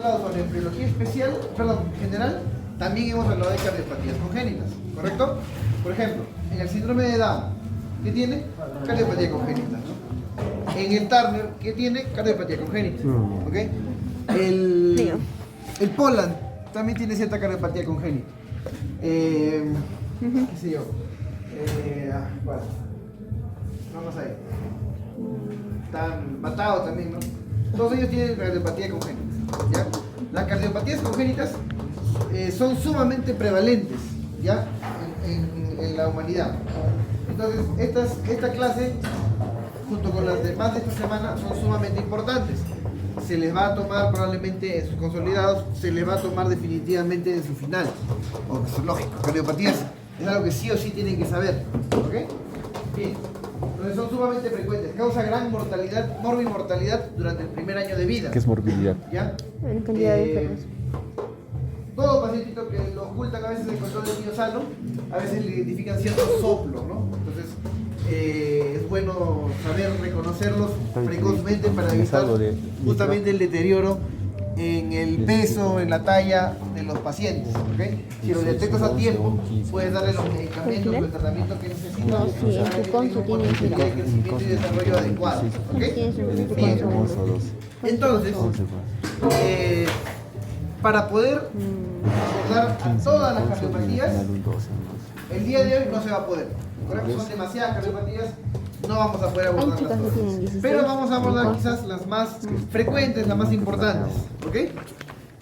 hablado sobre embriología especial, perdón, general, también hemos hablado de cardiopatías congénitas, ¿correcto? Por ejemplo, en el síndrome de Down, ¿qué tiene? Cardiopatía congénita, ¿no? En el Turner, ¿qué tiene? Cardiopatía congénita, ¿ok? El Poland también tiene cierta cardiopatía congénita. ¿Qué sé yo? Bueno, vamos a ver. Tan matado también, ¿no? Todos ellos tienen cardiopatía congénita, ¿ya? Las cardiopatías congénitas son sumamente prevalentes, ¿ya? En la humanidad. Entonces, esta clase, junto con las demás de esta semana, son sumamente importantes. Se les va a tomar probablemente en sus consolidados, se les va a tomar definitivamente en su final. O es lógico, cardiopatías es algo que sí o sí tienen que saber, ¿ok? Bien. Entonces son sumamente frecuentes, causa gran mortalidad, morbimortalidad durante el primer año de vida. ¿Qué es morbilidad? ¿Ya? En cantidad de enfermos. Todo pacientito que lo ocultan a veces el control del niño sano, a veces le identifican ciertos soplos, ¿no? Entonces es bueno saber reconocerlos precozmente para evitar justamente el deterioro en el peso, en la talla de los pacientes, ¿ok? Si los detectas a tiempo, puedes darle los medicamentos o el tratamiento que necesitan No, sí, en tu consu tiene de crecimiento y desarrollo adecuado, ¿ok? Bien. Entonces, para poder abordar a todas las cardiopatías, el día de hoy no se va a poder, ¿correcto? Son demasiadas cardiopatías, no vamos a poder abordarlas todas. Pero vamos a abordar quizás las más frecuentes, las más importantes, ¿ok?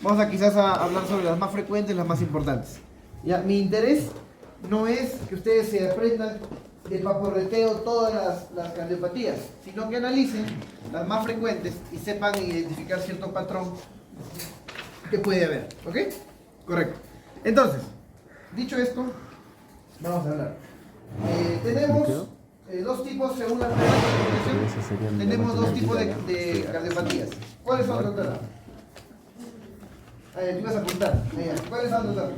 Vamos a quizás a hablar sobre las más frecuentes, las más importantes. Ya, mi interés no es que ustedes se aprendan de paporreteo todas las cardiopatías, sino que analicen las más frecuentes y sepan identificar cierto patrón que puede haber, ¿ok? Correcto. Entonces, dicho esto, vamos a hablar. Tenemos dos tipos, según la clasificación, tenemos dos tipos de cardiopatías. ¿Cuáles son, doctora? Tú ibas a apuntar. ¿Cuáles son, doctora?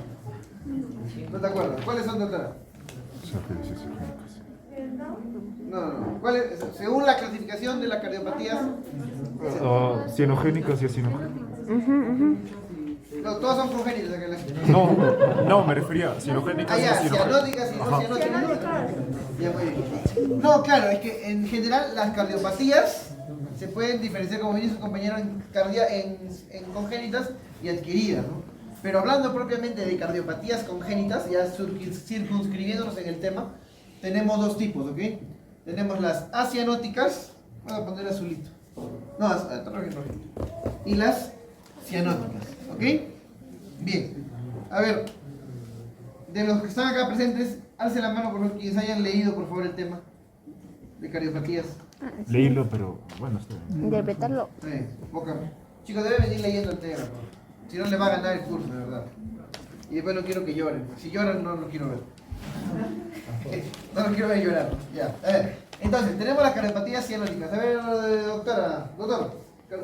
¿No te acuerdas? ¿Cuáles son, doctora? No. ¿Cuáles, según la clasificación de las cardiopatías? Cianogénicas y acinogénicas. No, todas son congénitas. No, me refería a cianogénicas y cianóticas y no cianóticas. Ya, muy bien. No, claro, es que en general las cardiopatías se pueden diferenciar, como dice su compañero, en congénitas y adquiridas, ¿no? Pero hablando propiamente de cardiopatías congénitas, ya circunscribiéndonos en el tema, tenemos dos tipos, ¿ok? Tenemos las acianóticas, voy a poner azulito, no, rojito, y las cianóticas, ¿ok? Bien, a ver, de los que están acá presentes, alce la mano por los quienes hayan leído, por favor, el tema de cardiopatías. Leílo, pero bueno, está bien. Interpretarlo. Poca. Chicos, deben venir leyendo el tema, si no le va a ganar el curso, de verdad. Y después no quiero que lloren, si lloran no lo quiero ver. No lo quiero ver llorar, ya. A ver, entonces, tenemos las cardiopatías cianóticas. A ver, doctor,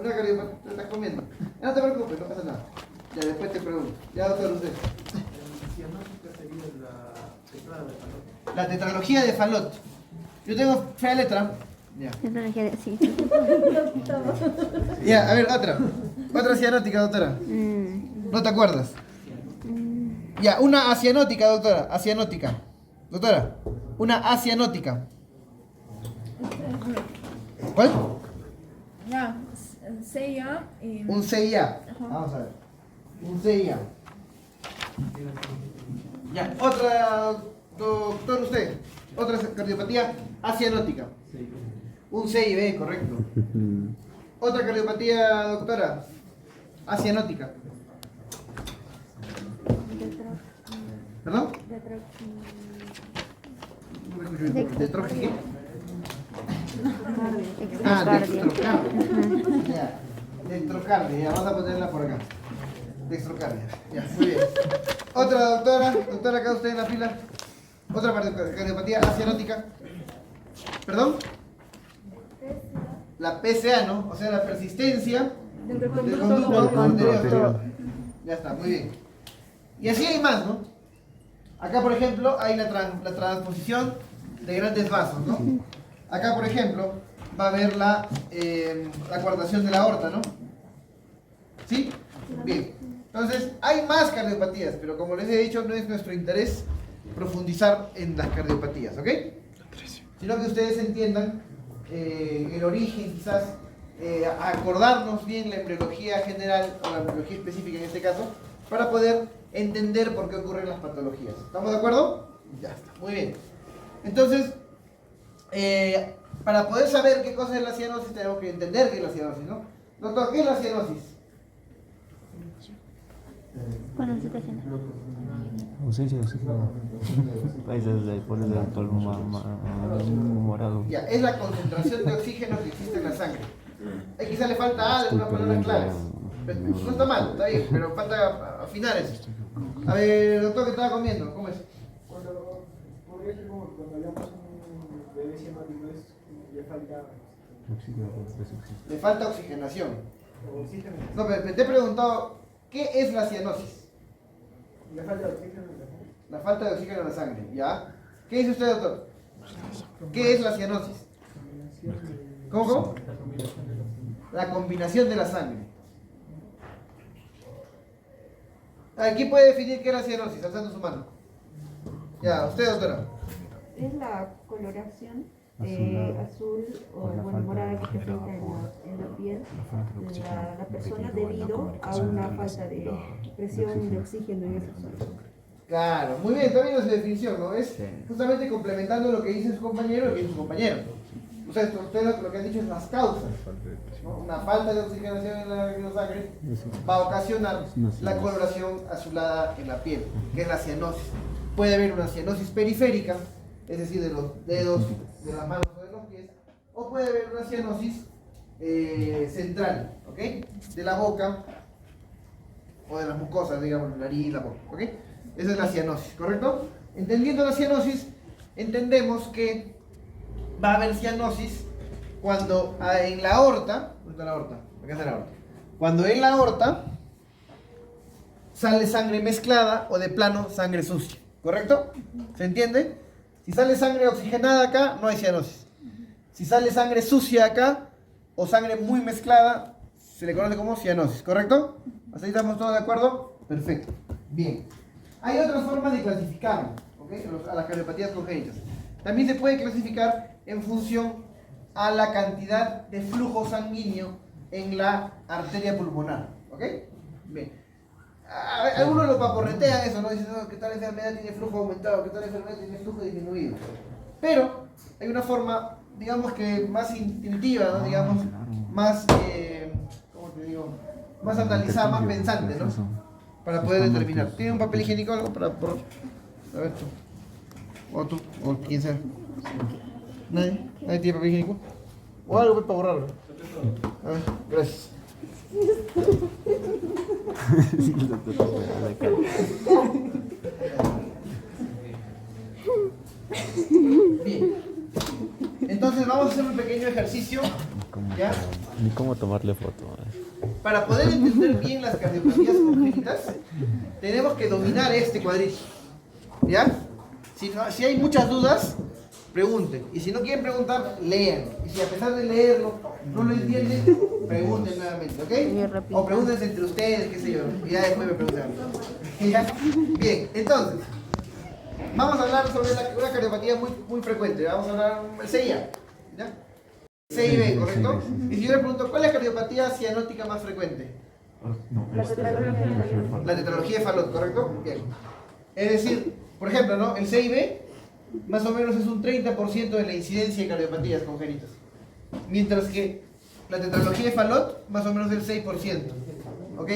una cardiopatía, te estás comiendo. No te preocupes, no pasa nada. Ya, después te pregunto. Ya, doctor, usted. La tetralogía de Fallot. Yo tengo fea letra. Ya. Sí. Ya, a ver, otra cianótica, doctora. ¿No te acuerdas? Ya, una acianótica, doctora. Doctora, una acianótica. ¿Cuál? Ya, CIA. Un CIA. Vamos a ver. Un CIA. Ya, otra, doctor, usted. Otra cardiopatía acianótica. Un CIB, correcto. Otra cardiopatía, doctora. Acianótica. ¿Perdón? No me escucho bien. ¿Dextrocardia? Dextrocardia. Ya. Dextrocardia, ya, vamos a ponerla por acá. Dextrocardia. Ya, muy bien. Otra doctora, acá usted en la fila. Otra cardiopatía acianótica. ¿Perdón? La PCA, ¿no? O sea, la persistencia del conducto anterior. Ya está, muy bien. Y así hay más, ¿no? Acá, por ejemplo, hay la transposición de grandes vasos, ¿no? Acá, por ejemplo, va a haber la coartación de la aorta, ¿no? ¿Sí? Bien, entonces hay más cardiopatías, pero como les he dicho, no es nuestro interés profundizar en las cardiopatías, ¿ok? Sino que ustedes entiendan el origen, quizás acordarnos bien la embriología general o la embriología específica en este caso, para poder entender por qué ocurren las patologías. ¿Estamos de acuerdo? Ya está, muy bien. Entonces, para poder saber qué cosa es la cianosis, tenemos que entender qué es la cianosis, ¿no? Doctor, ¿qué es la cianosis? Cuando se está haciendo. Ausencia de oxígeno. Países de pones el polvo morado. Ya, es la concentración de oxígeno que existe en la sangre. Ahí quizá le falta algo, una palabra clave. No está mal, está bien, pero falta afinar eso. A ver, doctor, ¿qué estaba comiendo? ¿Cómo es? Cuando hablamos un bebé cianótico le falta Le falta oxigenación. No, pero te he preguntado, ¿qué es la cianosis? le falta oxígeno en la sangre. La falta de oxígeno en la sangre, ¿ya? ¿Qué dice usted, doctor? ¿Qué es la cianosis? ¿Cómo? La combinación de la sangre. ¿Quién puede definir qué es la cianosis? Alzando su mano. Ya, usted, doctora. Es la coloración azul o bueno, morada que presenta en la piel la persona debido a una falta de presión de oxígeno en esa zona. Claro, muy bien, está bien su definición, ¿no? Es justamente complementando lo que dice su compañero y lo que dice su compañero. O sea, ustedes lo que han dicho es las causas, ¿no? Una falta de oxigenación en la sangre va a ocasionar la coloración azulada en la piel, que es la cianosis. Puede haber una cianosis periférica, es decir, de los dedos, de las manos o de los pies, o puede haber una cianosis central, ¿ok? De la boca o de las mucosas, digamos, la nariz, la boca, ¿ok? Esa es la cianosis, ¿correcto? Entendiendo la cianosis, entendemos que va a haber cianosis cuando en la aorta, ¿dónde está la aorta? Acá está la aorta. Cuando en la aorta sale sangre mezclada o de plano sangre sucia, ¿correcto? ¿Se entiende? Si sale sangre oxigenada acá, no hay cianosis. Si sale sangre sucia acá o sangre muy mezclada, se le conoce como cianosis, ¿correcto? ¿Hasta ahí estamos todos de acuerdo? Perfecto. Bien. Hay otras formas de clasificarlo, ¿ok? A las cardiopatías congénitas. También se puede clasificar en función a la cantidad de flujo sanguíneo en la arteria pulmonar, ¿ok? Bien. Algunos lo paporretean eso, ¿no? Dicen, no, que tal enfermedad tiene flujo aumentado, que tal enfermedad tiene flujo disminuido. Pero hay una forma, digamos que más intuitiva, ¿no? Digamos, más, ¿cómo te digo? Más analizada, más pensante, ¿no? Para poder determinar. ¿Tiene un papel higiénico o algo para por... A ver tú. O tú, o quien sea. ¿Nadie? ¿Nadie tiene papel higiénico? O algo para borrarlo. A ver, gracias. Bien. Entonces vamos a hacer un pequeño ejercicio. ¿Ya? Ni cómo tomarle foto. Para poder entender bien las cardiopatías congénitas, tenemos que dominar este cuadrito. ¿Ya? Si hay muchas dudas, pregunten. Y si no quieren preguntar, lean. Y si a pesar de leerlo no lo entienden, pregunten nuevamente, ¿ok? O pregúntense entre ustedes, qué sé yo. Y ya después me preguntan a mí. ¿Ya? Bien, entonces, vamos a hablar sobre una cardiopatía muy frecuente. Vamos a hablar del CIA. ¿Ya? CIB, ¿correcto? Y si yo le pregunto, ¿cuál es la cardiopatía cianótica más frecuente? La tetralogía de Fallot, ¿correcto? Bien. Es decir, por ejemplo, ¿no? El CIB más o menos es un 30% de la incidencia de cardiopatías congénitas. Mientras que la tetralogía de Fallot más o menos el 6%. ¿Ok?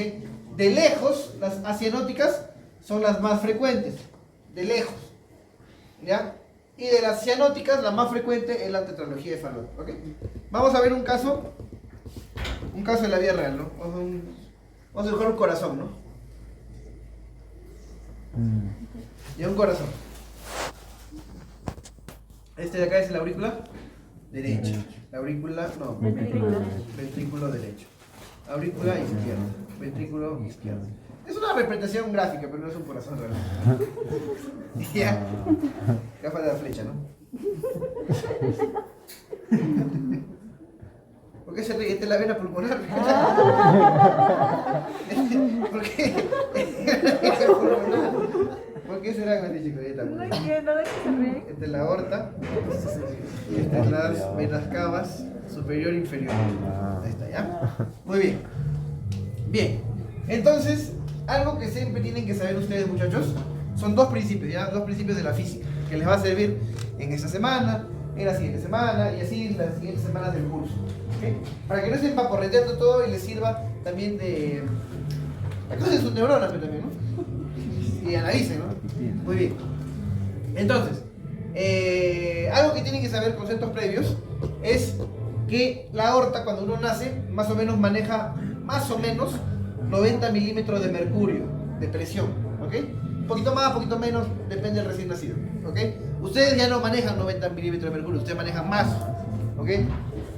De lejos, las acianóticas son las más frecuentes. De lejos. ¿Ya? Y de las cianóticas, la más frecuente es la tetralogía de Fallot, ¿ok? Vamos a ver un caso de la vida real, ¿no? Vamos a dibujar un corazón, ¿no? Y un corazón. Este de acá es la aurícula derecha. La aurícula, no, ventrículo derecho. Aurícula izquierda, ventrículo izquierdo. Es una representación gráfica, pero no es un corazón realmente. Ya. Gafa de la flecha, ¿no? ¿Por qué se ríe? Esta es la vena pulmonar. ¿Por qué? ¿Por qué será que me dice que No entiendo de qué se ríe. esta es la aorta, y esta es las venas cavas superior e inferior. Ahí está, ¿ya? Muy bien. Bien. Entonces, algo que siempre tienen que saber ustedes, muchachos, son dos principios, ¿ya? Dos principios de la física, que les va a servir en esta semana, en la siguiente semana y así en las siguientes semanas del curso. ¿Okay? Para que no estén vaporreteando todo y les sirva también de... Entonces sus neuronas también, ¿no? Y analicen, ¿no? Muy bien. Entonces, algo que tienen que saber, conceptos previos, es que la aorta cuando uno nace, más o menos maneja, más o menos, 90 milímetros de mercurio, de presión, ¿ok? Un poquito más, un poquito menos, depende del recién nacido, ¿ok? Ustedes ya no manejan 90 milímetros de mercurio, ustedes manejan más, ¿ok?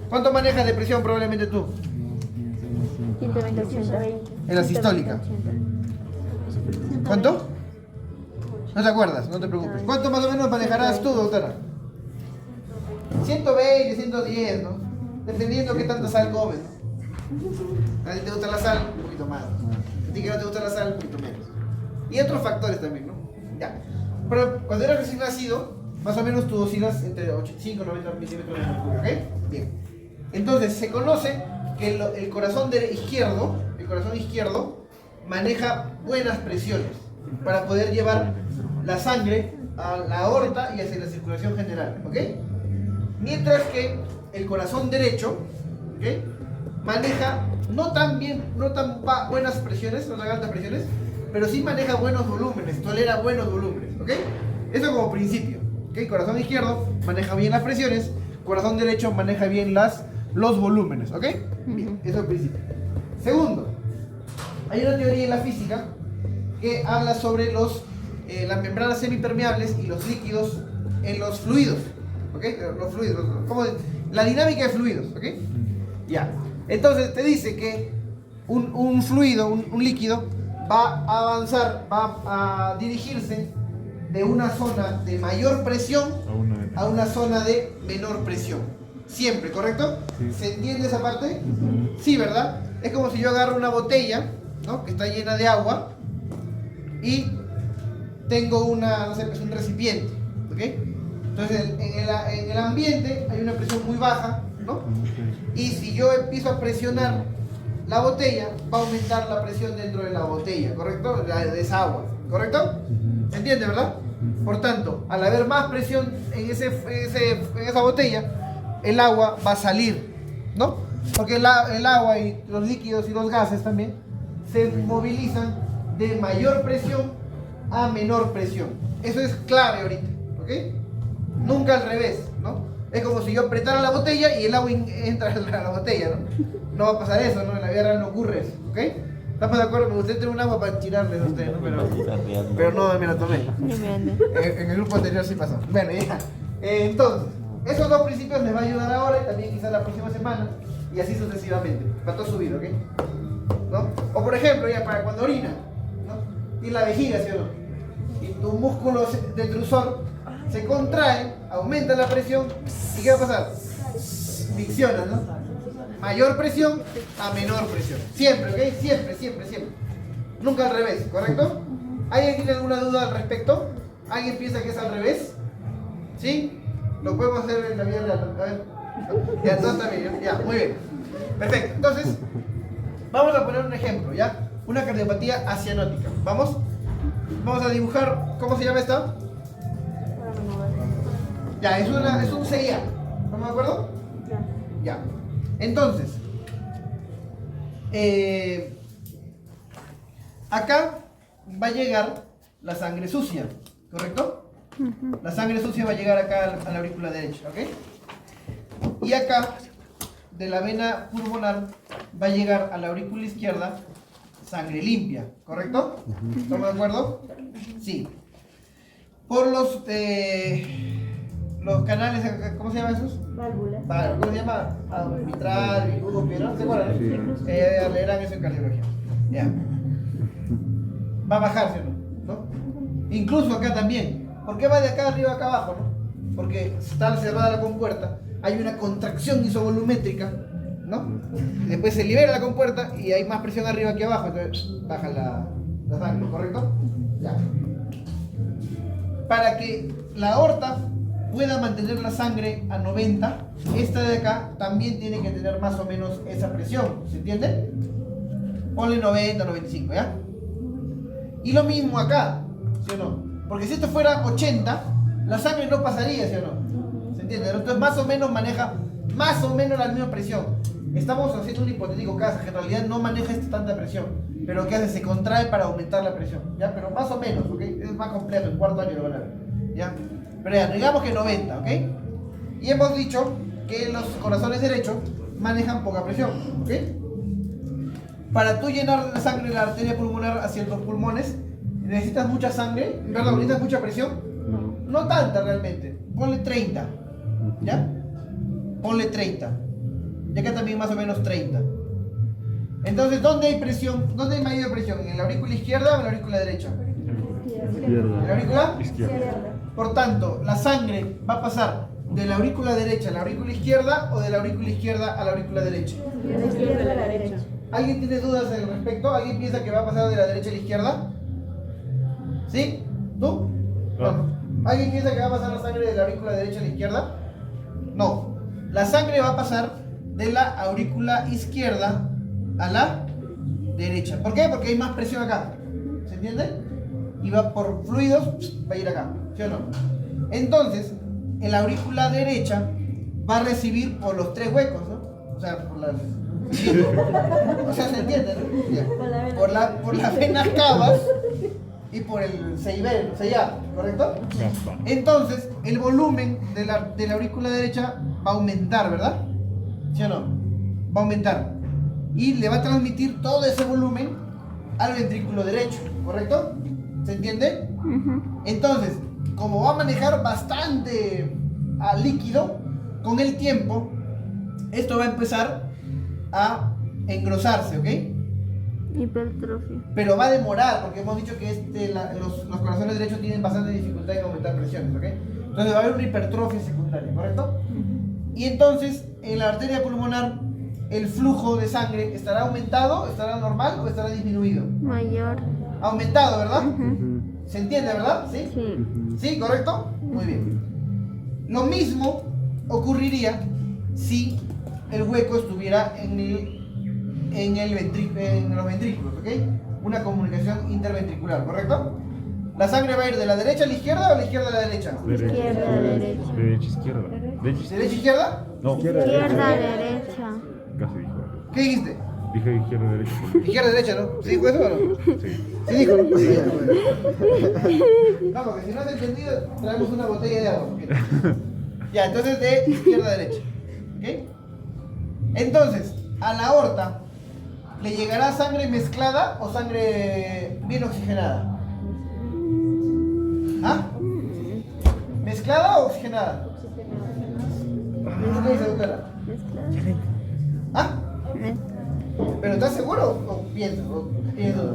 ¿Cuánto manejas de presión probablemente tú? 120, 120. En la sistólica. ¿Cuánto? No te acuerdas, no te preocupes. ¿Cuánto más o menos manejarás tú, doctora? 120, 110, ¿no? Dependiendo qué tanta sal comes, ¿no? A ti te gusta la sal, un poquito más. A ti que no te gusta la sal, un poquito menos. Y otros factores también, ¿no? Ya. Pero cuando eres recién nacido, más o menos tú oscilas entre 85 y 90 milímetros de mercurio, ¿ok? Bien. Entonces, se conoce que el corazón izquierdo maneja buenas presiones para poder llevar la sangre a la aorta y hacia la circulación general, ¿ok? Mientras que el corazón derecho, ¿ok? Maneja no tan buenas presiones, no tan altas presiones, pero sí maneja buenos volúmenes, tolera buenos volúmenes, ¿ok? Eso como principio, ¿ok? Corazón izquierdo maneja bien las presiones, corazón derecho maneja bien los volúmenes, ¿ok? Bien, eso es el principio. Segundo, hay una teoría en la física que habla sobre las membranas semipermeables y los líquidos en los fluidos, ¿ok? Los fluidos, la dinámica de fluidos, ¿ok? Ya. Entonces te dice que un fluido, un líquido, va a avanzar, va a dirigirse de una zona de mayor presión a una zona de menor presión. Siempre, ¿correcto? Sí. ¿Se entiende esa parte? Sí, ¿verdad? Es como si yo agarro una botella, ¿no? Que está llena de agua y tengo no sé, pues un recipiente, ¿ok? Entonces en el ambiente hay una presión muy baja, ¿no? Y si yo empiezo a presionar la botella, va a aumentar la presión dentro de la botella, ¿correcto? De esa agua, ¿correcto? ¿Se entiende, verdad? Por tanto, al haber más presión en esa botella, el agua va a salir, ¿no? Porque el agua y los líquidos y los gases también se movilizan de mayor presión a menor presión. Eso es clave ahorita, ¿ok? Nunca al revés, ¿no? Es como si yo apretara la botella y el agua entra a la botella, ¿no? No va a pasar eso, ¿no? En la vida real no ocurre eso, ¿ok? ¿Estamos de acuerdo? Me gustaría tener un agua para tirarles a ustedes, ¿no? Pero no me la tomé. En el grupo anterior sí pasó. Bueno, ya. Entonces, esos dos principios les va a ayudar ahora y también quizás la próxima semana y así sucesivamente, para todo subir, ¿ok? ¿No? O por ejemplo, ya para cuando orina, ¿no? Tiene la vejiga, ¿sí o no? Y tu músculo detrusor se contrae, aumenta la presión y ¿qué va a pasar? Micciona, ¿no? Mayor presión a menor presión. Siempre, ¿ok? Siempre, siempre, siempre. Nunca al revés, ¿correcto? ¿Alguien tiene alguna duda al respecto? ¿Alguien piensa que es al revés? ¿Sí? Lo podemos hacer en la vida real. A ver. Ya, todo está bien. Ya, muy bien. Perfecto. Entonces, vamos a poner un ejemplo, ¿ya? Una cardiopatía acianótica. ¿Vamos? Vamos a dibujar. ¿Cómo se llama esta? Ya, es un CIA. ¿Estamos de acuerdo? Ya. Entonces, acá va a llegar la sangre sucia, ¿correcto? La sangre sucia va a llegar acá a la aurícula derecha, ¿ok? Y acá, de la vena pulmonar, va a llegar a la aurícula izquierda sangre limpia, ¿correcto? ¿Estamos de acuerdo? Sí. Por los canales, ¿cómo se llaman esos? Válvulas. ¿Cómo se llama? Mitral, bicupio, ¿no? ¿Se acuerdan? Sí. Leerán eso en cardiología. Ya. Va a bajarse, ¿no? Incluso acá también. ¿Por qué va de acá arriba a acá abajo, no? Porque está cerrada la compuerta, hay una contracción isovolumétrica, ¿no? ¿no? Después se libera la compuerta y hay más presión arriba que abajo, entonces baja la sangre, ¿correcto? Ya. Para que la aorta pueda mantener la sangre a 90, esta de acá también tiene que tener más o menos esa presión, ¿se entiende? Ponle 90, 95, ¿ya? Y lo mismo acá, ¿sí o no? Porque si esto fuera 80, la sangre no pasaría, ¿sí o no? ¿Se entiende? Entonces más o menos maneja más o menos la misma presión. Estamos haciendo un hipotético caso que en realidad no maneja tanta presión, pero que hace, se contrae para aumentar la presión, ¿ya? Pero más o menos, ¿ok? Es más complejo, en cuarto año lo van a ver, ¿ya? Pero ya, digamos que 90, ¿ok? Y hemos dicho que los corazones derechos manejan poca presión, ¿ok? Para tú llenar de sangre la arteria pulmonar hacia los pulmones, ¿necesitas mucha sangre? Perdón, ¿necesitas mucha presión? No tanta realmente, ponle 30, ¿ya? Ponle 30. Y acá también más o menos 30. Entonces, ¿dónde hay presión? ¿Dónde hay mayor presión? ¿En la aurícula izquierda o en la aurícula derecha? ¿En la aurícula? Izquierda. Por tanto, la sangre va a pasar de la aurícula derecha a la aurícula izquierda o de la aurícula izquierda a la aurícula derecha. De la izquierda a la derecha. ¿Alguien tiene dudas al respecto? ¿Alguien piensa que va a pasar de la derecha a la izquierda? ¿Sí? ¿Tú? No. ¿Alguien piensa que va a pasar la sangre de la aurícula derecha a la izquierda? No. La sangre va a pasar de la aurícula izquierda a la derecha. ¿Por qué? Porque hay más presión acá. ¿Se entiende? Y va por fluidos, va a ir acá. ¿Sí o no? Entonces, en la aurícula derecha va a recibir por los tres huecos, ¿no? O sea, por las... O sea, ¿se entiende, no? Ya. Por las venas cavas y por el CIA, ¿correcto? Entonces, el volumen de la aurícula derecha va a aumentar, ¿verdad? ¿Sí o no? Va a aumentar. Y le va a transmitir todo ese volumen al ventrículo derecho, ¿correcto? ¿Se entiende? Entonces, como va a manejar bastante líquido, con el tiempo, esto va a empezar a engrosarse, ¿ok? Hipertrofia. Pero va a demorar, porque hemos dicho que los corazones derechos tienen bastante dificultad en aumentar presiones, ¿ok? Entonces va a haber una hipertrofia secundaria, ¿correcto? Y entonces, en la arteria pulmonar, el flujo de sangre estará aumentado, estará normal o estará disminuido. Mayor. Aumentado, ¿verdad? ¿Se entiende, verdad? ¿Sí? Sí. ¿Sí? ¿Correcto? Muy bien. Lo mismo ocurriría si el hueco estuviera en los ventrículos, ¿ok? Una comunicación interventricular, ¿correcto? ¿La sangre va a ir de la derecha a la izquierda o de la izquierda a la derecha? Izquierda, derecha. Derecha, izquierda. ¿Derecha, izquierda? No, Izquierda, derecha. casi dijo. ¿Qué dijiste? Dije izquierda, derecha. Izquierda, derecha, ¿no? ¿Sí dijo eso o no? Sí. ¿Sí dijo? No, porque si no has entendido, traemos una botella de agua. Ya, entonces de izquierda a derecha. ¿Ok? Entonces, a la aorta, ¿le llegará sangre mezclada o sangre bien oxigenada? ¿Ah? ¿Mezclada o oxigenada? ¿Qué dice, doctora? ¿Ah? ¿Pero estás seguro o piensas? ¿O tienes dudas?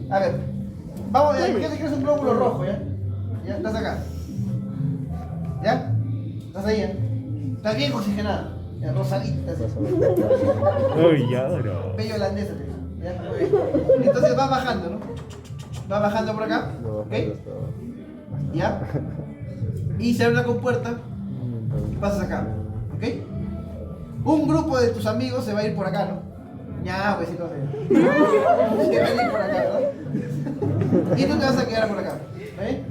A ver, vamos, ¿qué te quieres un glóbulo rojo, ya? ¿Ya? ¿Estás acá? ¿Ya? ¿Estás ahí, ya? ¿Estás bien oxigenada? Ya, rosadita, así. Ay, ya, bro. Bello holandesa, ¿ya? Muy bien. Entonces va bajando, ¿no? Va bajando por acá, ¿ok? ¿Ya? Y se abre una compuerta y pasas acá, ¿ok? Un grupo de tus amigos se va a ir por acá, ¿no? Ya, pues sí, todo bien. Se van a ir por acá, ¿verdad? Y tú te vas a quedar por acá, ¿está bien?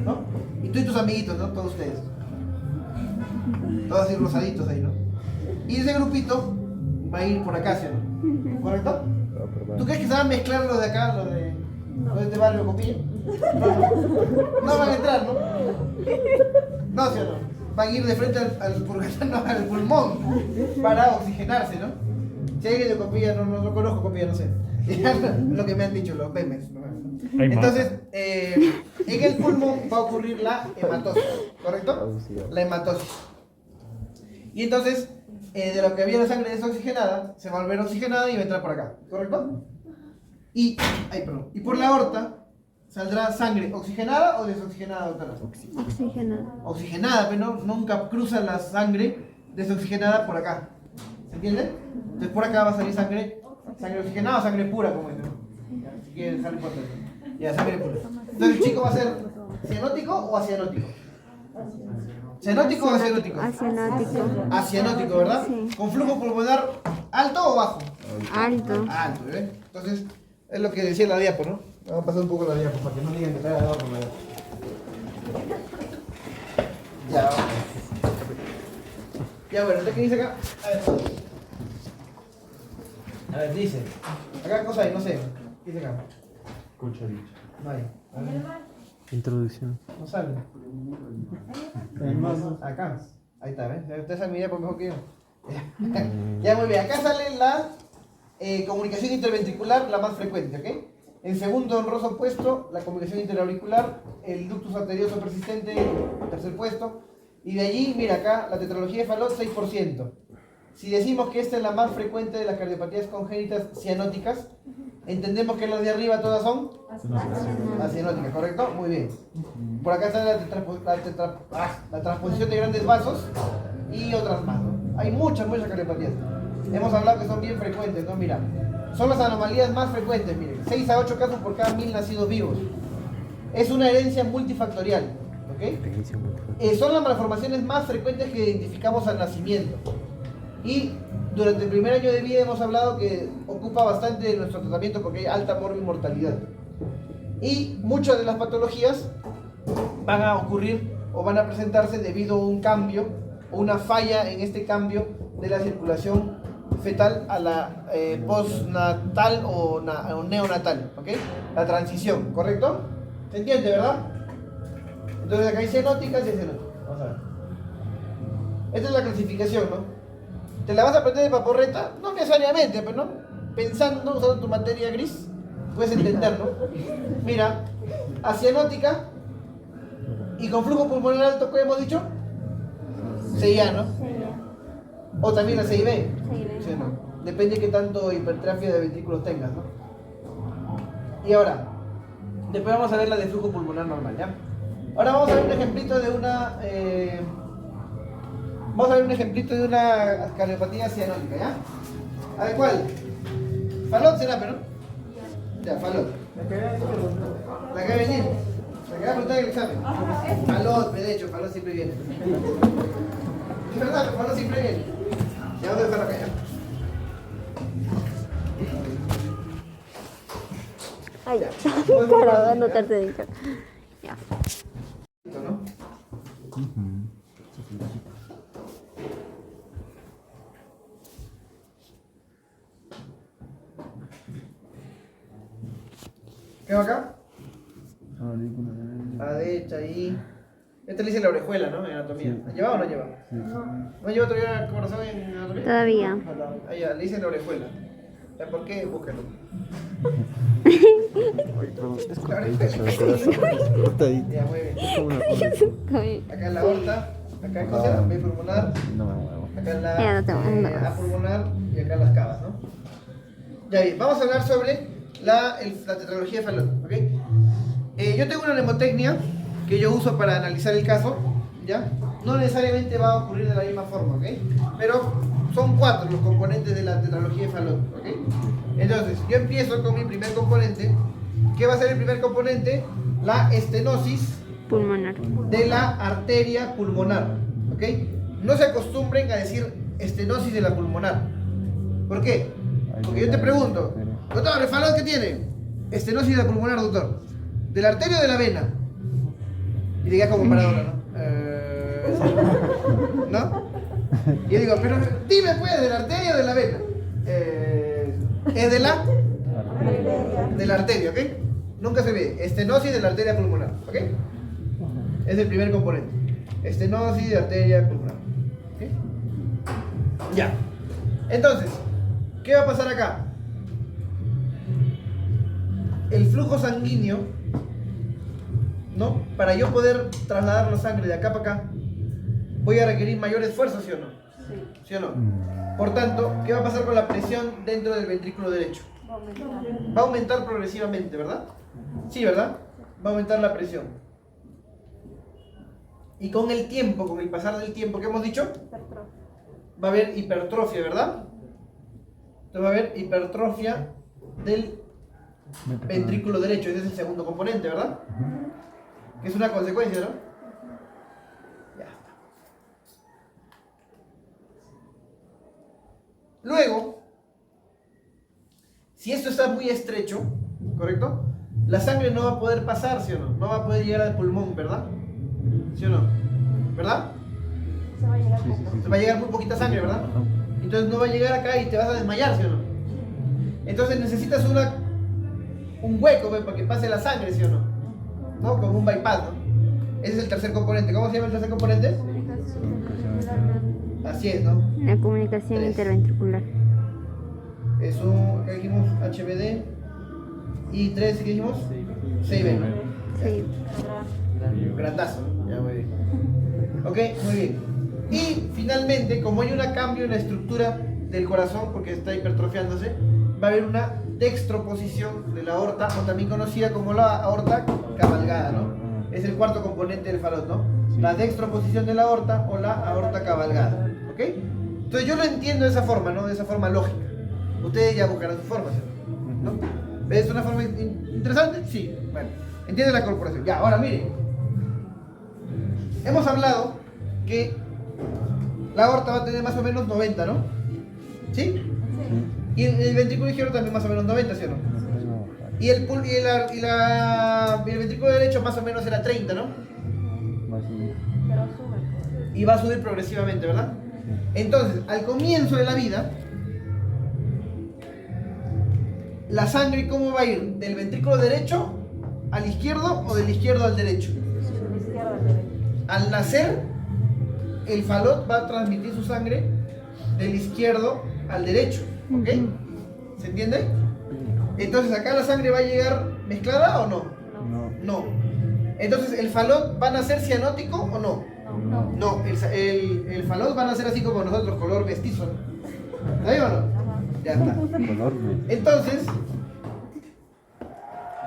¿No? Y tú y tus amiguitos, ¿no? Todos ustedes. Todos así rosaditos ahí, ¿no? Y ese grupito va a ir por acá, ¿sí o no? ¿Correcto? ¿Tú crees que se van a mezclar los de acá, los de este barrio Copilla? No van a entrar, ¿no? No, ¿sí o no? Van a ir de frente al pulmón para oxigenarse, ¿no? Si hay alguien de Copilla, no conozco Copilla, no sé. Lo que me han dicho los memes. ¿no? Entonces, en el pulmón va a ocurrir la hematosis, ¿correcto? La hematosis. Y entonces, de lo que había la sangre desoxigenada, se va a volver oxigenada y va a entrar por acá, ¿correcto? Y por la aorta saldrá sangre oxigenada o desoxigenada, doctora. Oxigenada. Oxigenada, pero nunca cruza la sangre desoxigenada por acá. ¿Entienden? Entonces por acá va a salir sangre oxigenada o sangre pura, como dicen. Si quieren Harry Potter. Ya, sangre pura. Entonces el chico va a ser cianótico o acianótico. ¿Cianótico o acianótico? Acianótico. Acianótico, ¿verdad? Sí. ¿Con flujo pulmonar alto o bajo? Alto. Alto, ¿eh? Entonces, es lo que decía la diapo, ¿no? Vamos a pasar un poco la diapo para que no digan que está de adorno. Ya, vamos. Ya, bueno, ¿qué dice acá? A ver, dice. Acá cosa hay, no sé. ¿Qué dice acá? Cucharilla. No hay. A ver, Introducción. no sale. Acá. Ahí está, ¿ves? Ustedes saben mi diapo mejor que yo. Ya, muy bien. Acá sale la comunicación interventricular, la más frecuente, ¿ok? En segundo honroso puesto, la comunicación interauricular, el ductus arterioso persistente, tercer puesto. Y de allí, mira acá, la tetralogía de Fallot, 6%. Si decimos que esta es la más frecuente de las cardiopatías congénitas cianóticas, entendemos que las de arriba todas son acianóticas, ¿correcto? Muy bien. Por acá está la transposición de grandes vasos y otras más, ¿no? Hay muchas cardiopatías. Hemos hablado que son bien frecuentes, ¿no? Mira, son las anomalías más frecuentes, miren, 6 a 8 casos por cada 1000 nacidos vivos. Es una herencia multifactorial, ¿ok? Son las malformaciones más frecuentes que identificamos al nacimiento. Y durante el primer año de vida hemos hablado que ocupa bastante de nuestro tratamiento porque hay alta mortalidad. Y muchas de las patologías van a ocurrir o van a presentarse debido a un cambio o una falla en este cambio de la circulación fetal a la postnatal o neonatal, ¿ok? La transición, ¿correcto? ¿Se entiende, verdad? Entonces acá hay cianóticas y cianóticas. Vamos a ver. Esta es la clasificación, ¿no? ¿Te la vas a aprender de paporreta? No necesariamente, pero no. Pensando, usando tu materia gris, puedes entender, ¿no? Mira, acianótica y con flujo pulmonar alto, ¿qué hemos dicho? CIA, ¿no? O también la CIB. Sí, ¿no? Depende de qué tanto hipertrofia de ventrículos tengas, ¿no? Y ahora, después vamos a ver la de flujo pulmonar normal, ¿ya? Ahora vamos a ver un ejemplito de una... Vamos a ver un ejemplito de una cardiopatía cianótica, ¿ya? A ver, ¿cuál? Fallot será, pero... Ya, Fallot. La que va a venir. La que va a preguntar en el examen. Fallot, de hecho, Fallot siempre viene. Es verdad, Fallot siempre viene. Ya vamos a dejarlo acá, ya. Ay, para anotarte de dicho. Ya. Esto, ¿no? ¿Qué va acá? A la derecha ahí. Este le dice la orejuela, ¿no? En anatomía. ¿La lleva o no lleva? ¿No lleva todavía el corazón en anatomía? Todavía. Ahí ya, le dicen la orejuela. ¿Por qué? Búscalo. Ya, muy bien. Acá en la aorta, acá en la vía pulmonar, No me muevo. acá en Ya no te muevas. la A pulmonar y acá en las cavas, ¿no? Ya bien, vamos a hablar sobre la tetralogía de Fallot, ¿ok? Yo tengo una mnemotecnia que yo uso para analizar el caso, ¿ya? No necesariamente va a ocurrir de la misma forma, ¿ok? Pero son 4 los componentes de la tetralogía de Fallot, ¿ok? Entonces, yo empiezo con mi primer componente. ¿Qué va a ser el primer componente? La estenosis Pulmonar. de la arteria pulmonar, ¿ok? No se acostumbren a decir estenosis de la pulmonar. ¿Por qué? Porque yo te pregunto, doctor, ¿el Fallot qué tiene? Estenosis de la pulmonar, doctor. ¿De la arteria o de la vena? Y digas como Maradona, ¿no? ¿No? Y yo digo, pero dime pues, ¿de la arteria o de la vena? Es de la arteria, ¿ok? Nunca se olvide, estenosis de la arteria pulmonar, ¿ok? Es el primer componente. Estenosis de arteria pulmonar, ¿ok? Ya. Entonces, ¿qué va a pasar acá? El flujo sanguíneo, ¿no? Para yo poder trasladar la sangre de acá para acá, voy a requerir mayor esfuerzo, ¿sí o no? ¿Sí o no? Por tanto, ¿qué va a pasar con la presión dentro del ventrículo derecho? Va a aumentar progresivamente, ¿verdad? Sí, ¿verdad? Va a aumentar la presión. Y con el tiempo, con el pasar del tiempo, ¿qué hemos dicho? Va a haber hipertrofia, ¿verdad? Entonces va a haber hipertrofia del ventrículo derecho. Ese es el segundo componente, ¿verdad? Que es una consecuencia, ¿no? Ya está. Luego, si esto está muy estrecho, ¿correcto? La sangre no va a poder pasar, ¿sí o no? No va a poder llegar al pulmón, ¿verdad? ¿Sí o no? ¿Verdad? Se va a llegar poco. Se va a llegar muy poquita sangre, ¿verdad? Entonces no va a llegar acá y te vas a desmayar, ¿sí o no? Entonces necesitas un hueco, ¿ves? Para que pase la sangre, ¿sí o no? ¿No? Como un bypass, ¿no? Ese es el tercer componente. ¿Cómo se llama el tercer componente? Así es, ¿no? La comunicación 3. interventricular. Es un, ¿qué dijimos? HBD. Y 3, ¿qué dijimos? 6B. Sí. Grandazo, ¿no? Ya, muy bien. Ok, muy bien. Y finalmente, como hay un cambio en la estructura del corazón, porque está hipertrofiándose, va a haber una dextroposición de la aorta, o también conocida como la aorta cabalgada, ¿no? Es el cuarto componente del falot, ¿no? La dextroposición de la aorta o la aorta cabalgada, ¿ok? Entonces yo lo entiendo de esa forma, ¿no? De esa forma lógica. Ustedes ya buscarán su forma, ¿no? ¿Ves una forma interesante? Sí, bueno. Entiende la corporación. Ya, ahora miren. Hemos hablado que la aorta va a tener más o menos 90, ¿no? ¿Sí? Y el ventrículo izquierdo también más o menos 90, ¿sí o no? Y el ventrículo derecho más o menos era 30, ¿no? Y va a subir progresivamente, ¿verdad? Entonces, al comienzo de la vida, la sangre, ¿cómo va a ir? ¿Del ventrículo derecho al izquierdo o del izquierdo al derecho? Al nacer, el falot va a transmitir su sangre del izquierdo al derecho, ¿ok? ¿Se entiende? Entonces, ¿acá la sangre va a llegar mezclada o no? No. Entonces, ¿el falot va a nacer cianótico o no? No, el falot va a nacer así como nosotros, color mestizo, ¿no? ¿Está bien o no? Ya está. Entonces,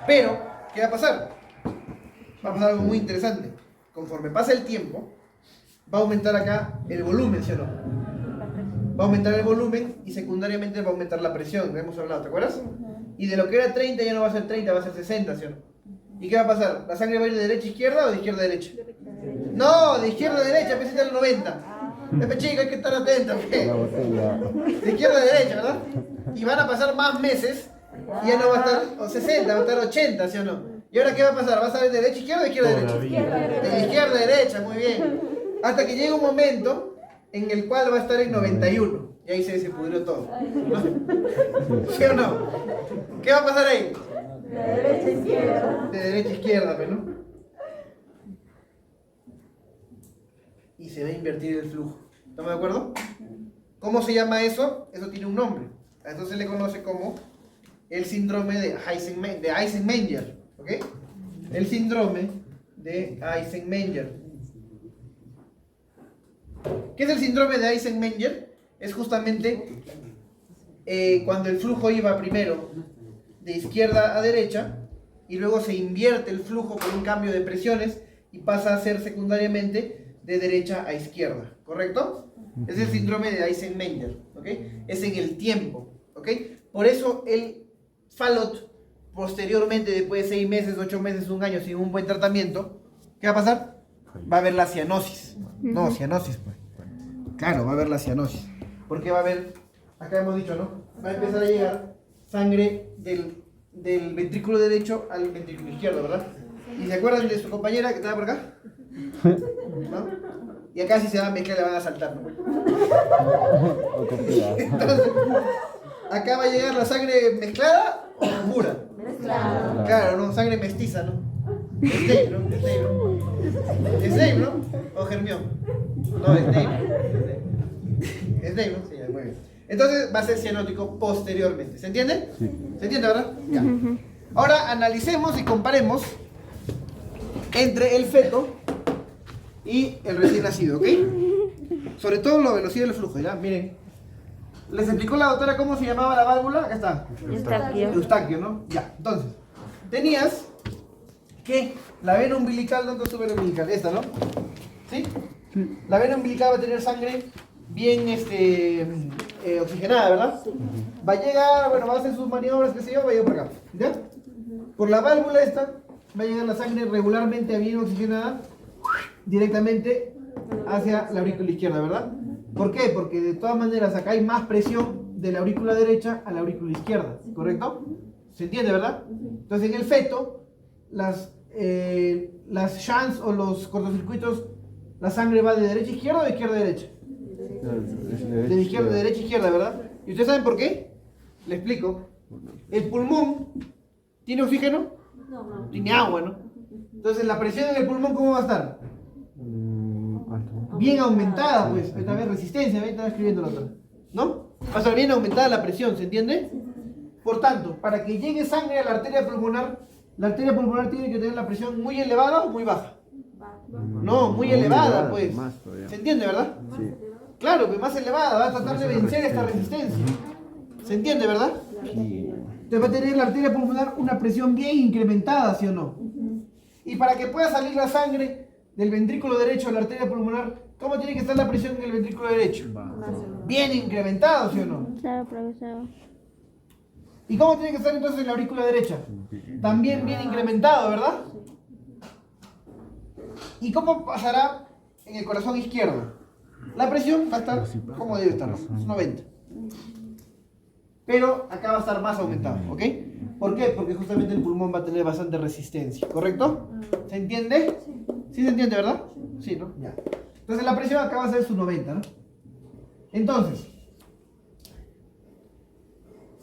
pero, ¿qué va a pasar? Va a pasar algo muy interesante. Conforme pasa el tiempo, va a aumentar acá el volumen, ¿sí o no? Va a aumentar el volumen y secundariamente va a aumentar la presión, que hemos hablado, ¿te acuerdas? Y de lo que era 30 ya no va a ser 30, va a ser 60, ¿sí o no? ¿Y qué va a pasar? ¿La sangre va a ir de derecha a izquierda o de izquierda a derecha? No, de izquierda a derecha, pensé en el 90. Chica, hay que estar atenta, ¿qué? De izquierda a derecha, ¿verdad? Y van a pasar más meses y ya no va a estar 60, va a estar 80, ¿sí o no? ¿Y ahora qué va a pasar? ¿Va a estar de derecha a izquierda o de izquierda a derecha? De izquierda a derecha, muy bien. Hasta que llegue un momento en el cual va a estar en 91. Y ahí se pudrió todo. ¿Sí o no? ¿Qué va a pasar ahí? De derecha a izquierda. De derecha a izquierda, ¿no? Y se va a invertir el flujo. ¿Estamos de acuerdo? ¿Cómo se llama eso? Eso tiene un nombre. A esto se le conoce como el síndrome de Eisenmenger. ¿Ok? El síndrome de Eisenmenger. ¿Qué es el síndrome de Eisenmenger? Es justamente cuando el flujo iba primero de izquierda a derecha y luego se invierte el flujo por un cambio de presiones y pasa a ser secundariamente de derecha a izquierda, ¿correcto? Es el síndrome de Eisenmenger, ¿ok? Es en el tiempo, ¿ok? Por eso el falot posteriormente, después de 6 meses, 8 meses, 1 año sin un buen tratamiento, ¿qué va a pasar? Va a haber la cianosis. No, cianosis, pues. Claro, va a haber la cianosis. Porque va a haber, acá hemos dicho, ¿no? Va a empezar a llegar sangre del ventrículo derecho al ventrículo izquierdo, ¿verdad? ¿Y se acuerdan de su compañera que estaba por acá? ¿No? Y acá si se van a mezclar le van a saltar, ¿no? Entonces, acá va a llegar la sangre mezclada o pura. Mezclada. Claro, ¿no? Sangre mestiza, ¿no? Es Dave, ¿no? Es Dave, ¿no? Es Dave, ¿no? O Germión. No, es Dave. Es Dave, ¿no? Sí, ya, muy bien. Entonces va a ser cianótico posteriormente. ¿Se entiende? Sí. ¿Se entiende, verdad? Ya. Ahora analicemos y comparemos entre el feto y el recién nacido, ¿ok? Sobre todo la velocidad del flujo, ¿ya? Miren. ¿Les explicó la doctora cómo se llamaba la válvula? Acá está. Eustaquio, ¿no? Ya, entonces. Tenías que la vena umbilical, ¿dónde está su vena umbilical? Esta, ¿no? ¿Sí? La vena umbilical va a tener sangre bien oxigenada, ¿verdad? Va a llegar, bueno, va a hacer sus maniobras, qué sé yo, va a llegar por acá, ¿ya? Por la válvula esta, va a llegar la sangre regularmente bien oxigenada directamente hacia la aurícula izquierda, ¿verdad? ¿Por qué? Porque de todas maneras acá hay más presión de la aurícula derecha a la aurícula izquierda, ¿correcto? ¿Se entiende, verdad? Entonces en el feto, las shunts o los cortocircuitos, la sangre va de derecha a izquierda o de izquierda a derecha. De izquierda, de derecha a izquierda, ¿verdad? ¿Y ustedes saben por qué? Le explico. El pulmón tiene oxígeno, tiene agua, ¿no? Entonces la presión en el pulmón, ¿cómo va a estar? Bien aumentada, pues. Esta vez resistencia, ¿ves? Estaba escribiendo la otra, ¿no? Va a estar bien aumentada la presión, ¿se entiende? Por tanto, para que llegue sangre a la arteria pulmonar tiene que tener la presión muy elevada o muy baja. No, muy elevada, pues. ¿Se entiende, verdad? Sí. Claro, que más elevada, va a tratar de vencer esta resistencia. ¿Se entiende, verdad? Entonces va a tener la arteria pulmonar una presión bien incrementada, ¿sí o no? Y para que pueda salir la sangre del ventrículo derecho a la arteria pulmonar, ¿cómo tiene que estar la presión en el ventrículo derecho? Bien incrementado, ¿sí o no? Claro, profesor. ¿Y cómo tiene que estar entonces en la aurícula derecha? También bien incrementado, ¿verdad? ¿Y cómo pasará en el corazón izquierdo? La presión va a estar como debe estar, 90. Pero acá va a estar más aumentado, ¿ok? ¿Por qué? Porque justamente el pulmón va a tener bastante resistencia, ¿correcto? ¿Se entiende? ¿Sí se entiende, verdad? Sí, ¿no? Ya. Entonces la presión acá va a ser su 90, ¿no? Entonces,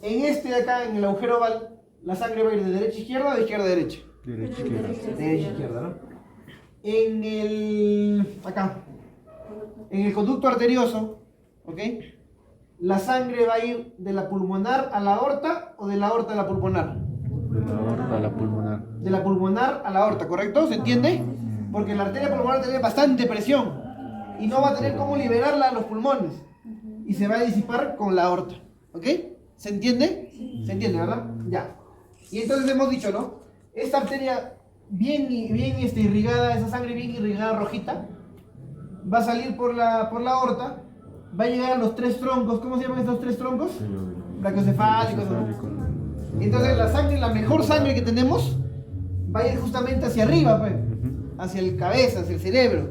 en este de acá, en el agujero oval, la sangre va a ir de derecha a izquierda o de izquierda a derecha. Derecha, izquierda. De derecha a izquierda, ¿no? En el... acá. En el conducto arterioso, ¿ok? La sangre va a ir de la pulmonar a la aorta o de la aorta a la pulmonar. De la aorta a la pulmonar. De la pulmonar a la aorta, ¿correcto? ¿Se entiende? Porque la arteria pulmonar tiene bastante presión y no va a tener cómo liberarla a los pulmones y se va a disipar con la aorta, ¿ok? ¿Se entiende? ¿Se entiende, verdad? Ya. Y entonces hemos dicho, ¿no? Esta arteria bien irrigada, esa sangre bien irrigada rojita, va a salir por la aorta, va a llegar a los tres troncos. ¿Cómo se llaman estos tres troncos? Brachiocefálicos, ¿no? Entonces la sangre, la mejor sangre que tenemos, va a ir justamente hacia arriba, pues, hacia el cabeza, hacia el cerebro,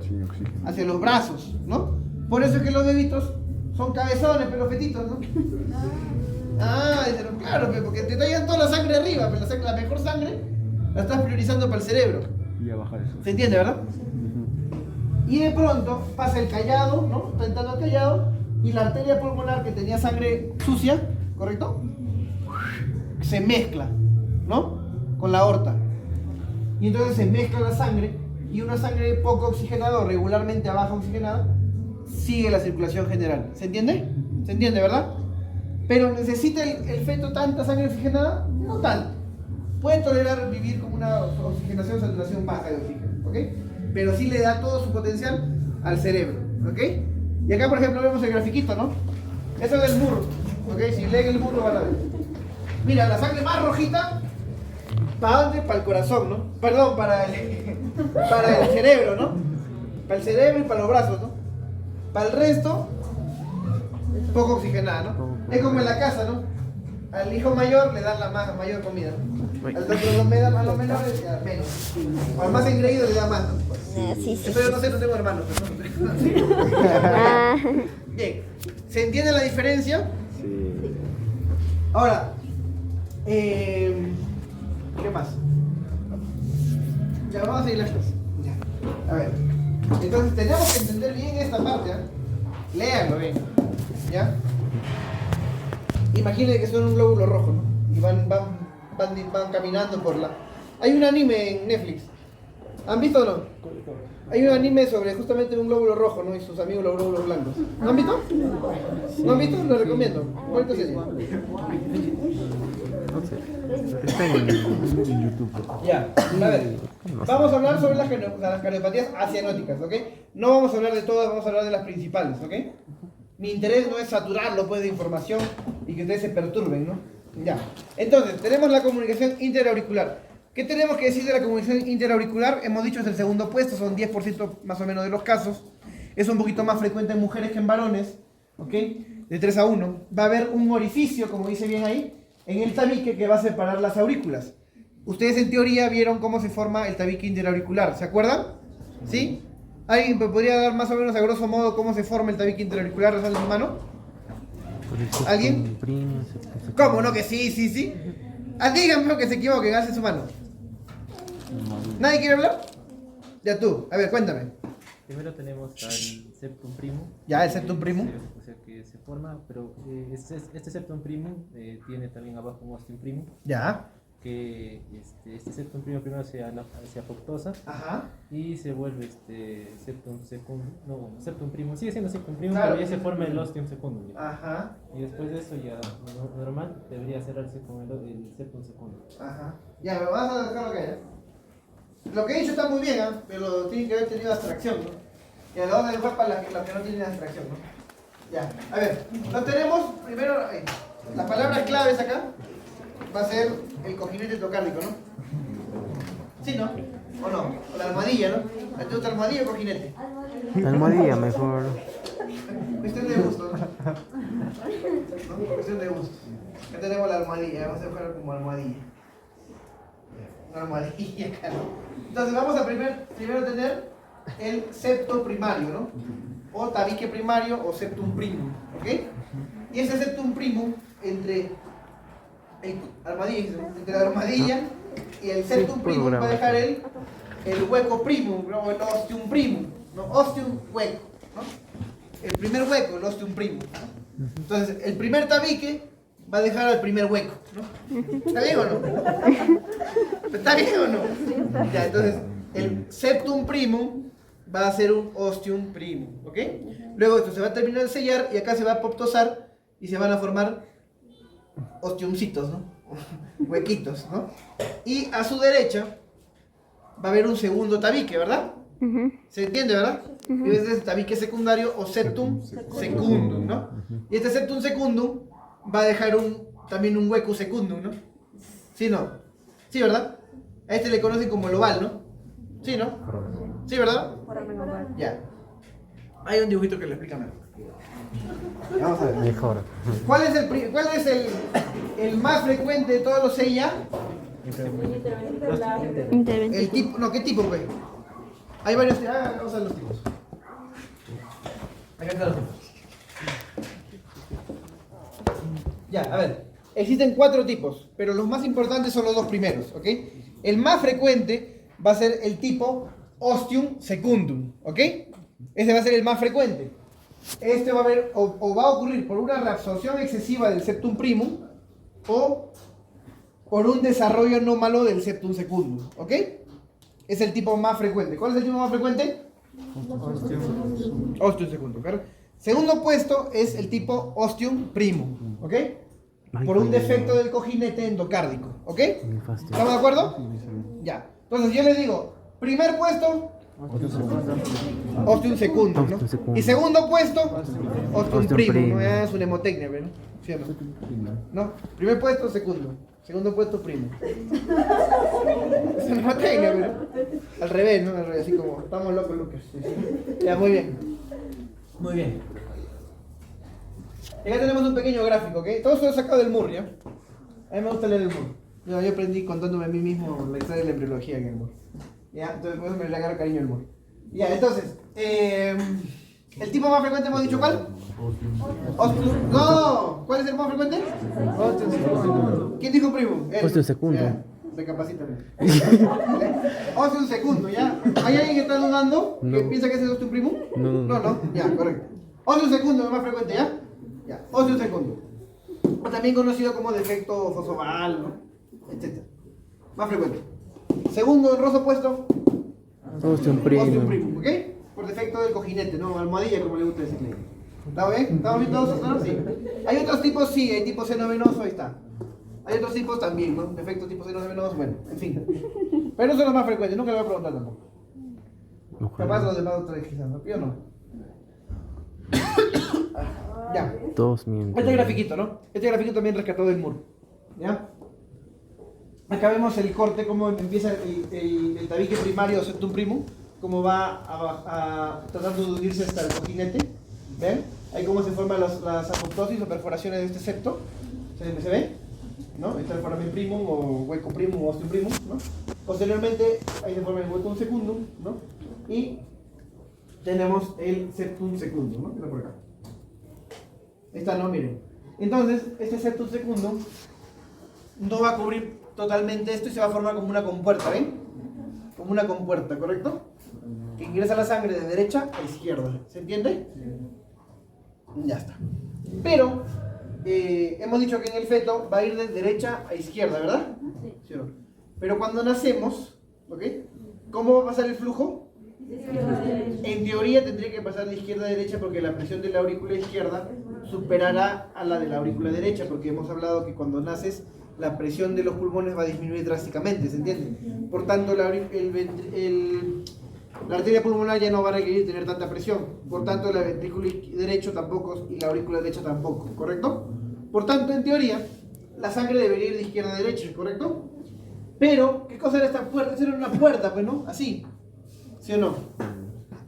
hacia los brazos, ¿no? Por eso es que los bebitos son cabezones, pero fetitos, ¿no? Ah, claro, pues, porque te traigan toda la sangre arriba, pero la mejor sangre la estás priorizando para el cerebro. Y a bajar eso. ¿Se entiende, verdad? Y de pronto pasa el callado, ¿no? Está entrando el callado y la arteria pulmonar que tenía sangre sucia, ¿correcto? Se mezcla, ¿no? Con la aorta. Y entonces se mezcla la sangre y una sangre poco oxigenada o regularmente a baja oxigenada sigue la circulación general. ¿Se entiende? ¿Se entiende, verdad? Pero ¿necesita el feto tanta sangre oxigenada? No tanto. Puede tolerar vivir con una oxigenación, saturación baja de oxígeno, ¿ok? Pero sí le da todo su potencial al cerebro, ¿ok? Y acá, por ejemplo, vemos el grafiquito, ¿no? Eso es el muro, ¿ok? Si leen el muro van a ver. Mira, la sangre más rojita, ¿para dónde? Para el corazón, ¿no? Perdón, para el cerebro, ¿no? Para el cerebro y para los brazos, ¿no? Para el resto, poco oxigenada, ¿no? Es como en la casa, ¿no? Al hijo mayor le dan la mayor comida, ¿no? Al otro a los menores le da menos. Al más engreído le da más, ¿no? Sí. Pero no sé, no tengo hermanos. ¿No? Bien, ¿se entiende la diferencia? Sí. Ahora, ¿qué más? Ya, vamos a seguir las cosas. Ya. A ver, entonces tenemos que entender bien esta parte, ¿eh? Léanlo bien, ¿ya? Imaginen que son un glóbulo rojo, ¿no? Y van caminando por la... Hay un anime en Netflix. ¿Han visto o no? Hay un anime sobre justamente un glóbulo rojo, ¿no? Y sus amigos los glóbulos blancos. ¿No han visto? ¿No han visto? Lo recomiendo. Bonita serie. No sé. Está en YouTube. Ya, a ver. Vamos a hablar sobre las cardiopatías acianóticas, ¿ok? No vamos a hablar de todas, vamos a hablar de las principales, ¿ok? Mi interés no es saturarlo pues de información y que ustedes se perturben, ¿no? Ya. Entonces, tenemos la comunicación interauricular. ¿Qué tenemos que decir de la comunicación interauricular? Hemos dicho es el segundo puesto, son 10% más o menos de los casos. Es un poquito más frecuente en mujeres que en varones, ¿ok? de 3 a 1, va a haber un orificio, como dice bien ahí, en el tabique que va a separar las aurículas. Ustedes en teoría vieron cómo se forma el tabique interauricular, ¿se acuerdan? ¿Sí? ¿Alguien me podría dar más o menos a grosso modo cómo se forma el tabique interauricular de su mano? ¿Alguien? ¿Cómo? ¿No? Que sí, sí, sí. Ah, díganme que se equivoquen, hacen su mano. ¿Nadie quiere hablar? Ya tú, a ver, cuéntame. Primero tenemos al septum primum. Ya, el septum primum. O sea que se forma, pero este septum primum tiene también abajo un ostium primum. Ya. Que este septum primum primero se apoptosa. Ajá. Y se vuelve septum secundum. No, septum primum. Sigue siendo septum primum, Claro. pero ya se forma el ostium secundum. Ajá. Y después de eso ya normal debería cerrarse con el septum secundum. Ajá. Ya, me vas a dejar lo que haya. Lo que he dicho está muy bien, ¿eh? Pero tiene que haber tenido abstracción, ¿no? Y a la hora de jugar para las que no tienen abstracción, ¿no? Ya, a ver, lo tenemos primero, las palabras claves acá va a ser el cojinete endocárdico, ¿no? ¿Sí, no? ¿O no? O la almohadilla, ¿no? ¿Te gusta almohadilla o cojinete? Almohadilla mejor. Cuestión de gusto, ¿no? Cuestión de gusto. Acá tenemos la almohadilla, vamos a jugar como almohadilla. Una almohadilla acá, ¿no? Entonces vamos a primero tener el septo primario, ¿no? O tabique primario o septum primum, ¿ok? Y ese septum primum entre la armadilla y el septum primum va a dejar el hueco primum, o el ostium primum, ¿no? Ostium hueco, ¿no? El primer hueco, el ostium primum, ¿no? Entonces, el primer tabique va a dejar al primer hueco, ¿no? ¿Está bien o no? ¿Está bien o no? Ya, entonces, el septum primum va a ser un ostium primum, ¿ok? Luego esto se va a terminar de sellar y acá se va a apoptosar y se van a formar ostiumcitos, ¿no? Huequitos, ¿no? Y a su derecha va a haber un segundo tabique, ¿verdad? ¿Se entiende, verdad? Y ese es el tabique secundario o septum secundum, ¿no? Y este septum secundum va a dejar también un hueco secundum, ¿no? ¿Sí, no? Sí, ¿verdad? A este le conocen como el oval, ¿no? ¿Sí, no? ¿Sí, verdad? Ya. Hay un dibujito que lo explica mejor. Vamos a ver. Mejor. ¿Cuál es el más frecuente de todos los CIA? El tipo, no, ¿qué tipo, güey? Hay varios, vamos a ver los tipos. Acá están los tipos. Ya, a ver. Existen 4 tipos, pero los más importantes son los 2 primeros, ¿ok? El más frecuente va a ser el tipo ostium secundum, ¿ok? Ese va a ser el más frecuente. Este va a haber, o va a ocurrir por una reabsorción excesiva del septum primum o por un desarrollo anómalo del septum secundum, ¿ok? Es el tipo más frecuente. ¿Cuál es el tipo más frecuente? Ostium secundum, ¿claro? Segundo puesto es el tipo ostium primum, ¿ok? Por un defecto del cojinete endocárdico, ¿ok? ¿Estamos de acuerdo? Ya. Entonces yo les digo, primer puesto, ostium secundum, ¿no? Y segundo puesto, ostium primum, ¿no? Es una hemotecnia, ¿no? ¿Sí o no? ¿No? Primer puesto, segundo. Segundo puesto, primum. Es una hemotecnia, ¿no? Al revés, ¿no? Al revés, así como, estamos locos, Lucas. Sí, sí. Ya, muy bien. Muy bien. Acá tenemos un pequeño gráfico, ¿ok? Todo eso lo he sacado del MUR, ¿ya? A mí me gusta leer el MUR. Yo aprendí contándome a mí mismo la historia de la embriología en el MUR. ¿Ya? Entonces por eso me le agarro cariño al MUR. Ya, entonces, ¿el tipo más frecuente hemos dicho cuál? Ostium. No, ¿cuál es el más frecuente? Ostium secundum. ¿Quién dijo primo? Ostium secundum. Ya, recapacítame. Ostium secundum, ¿ya? ¿Hay alguien que está dudando? ¿Que piensa que ese es ostium primum? No, ya, correcto. Ostium secundum es más frecuente, ¿ya? Ya, ostium secundum. O también conocido como defecto fosfoval, ¿no? Etcétera. Más frecuente. Segundo honroso puesto. Ostium Ostium primum. primum, ¿ok? Por defecto del cojinete, ¿no? Almohadilla, como le gusta decirle. ¿Está bien? ¿Estamos bien todos? ¿No? Sí. Hay otros tipos, sí, hay tipo seno venoso, ahí está. Hay otros tipos también, ¿no? Defecto tipo seno venoso, bueno, en fin. Pero no son los más frecuentes, nunca le voy a preguntar tampoco. Capaz los demás otra vez quizás, ¿no? ¿Yo no? Ya. Todos mienten. Este grafiquito, ¿no? Este grafiquito también rescatado del MUR. ¿Ya? Acá vemos el corte, cómo empieza el tabique primario o septum primum, cómo va a tratar de unirse hasta el cojinete. ¿Ven? Ahí cómo se forman las apoptosis o perforaciones de este septo. ¿Se ve? ¿No? Está el foramen primum o hueco primum o ostium primum, ¿no? Posteriormente, ahí se forma el huecum secundum, ¿no? Y tenemos el septum secundum, ¿no? Está por acá. Esta no, miren. Entonces, este septum secundum no va a cubrir totalmente esto y se va a formar como una compuerta, ¿ven? Como una compuerta, ¿correcto? Que ingresa la sangre de derecha a izquierda. ¿Se entiende? Ya está. Pero hemos dicho que en el feto va a ir de derecha a izquierda, ¿verdad? Sí. Pero cuando nacemos, ¿ok? ¿Cómo va a pasar el flujo? En teoría tendría que pasar de izquierda a derecha porque la presión de la aurícula izquierda superará a la de la aurícula derecha, porque hemos hablado que cuando naces la presión de los pulmones va a disminuir drásticamente, ¿se entiende? Por tanto, la arteria pulmonar ya no va a requerir tener tanta presión, por tanto el ventrículo derecho tampoco y la aurícula derecha tampoco, ¿correcto? Por tanto, en teoría, la sangre debería ir de izquierda a derecha, ¿correcto? Pero, ¿qué cosa era esta puerta? Esa era una puerta, pues, ¿no? Así, ¿sí o no?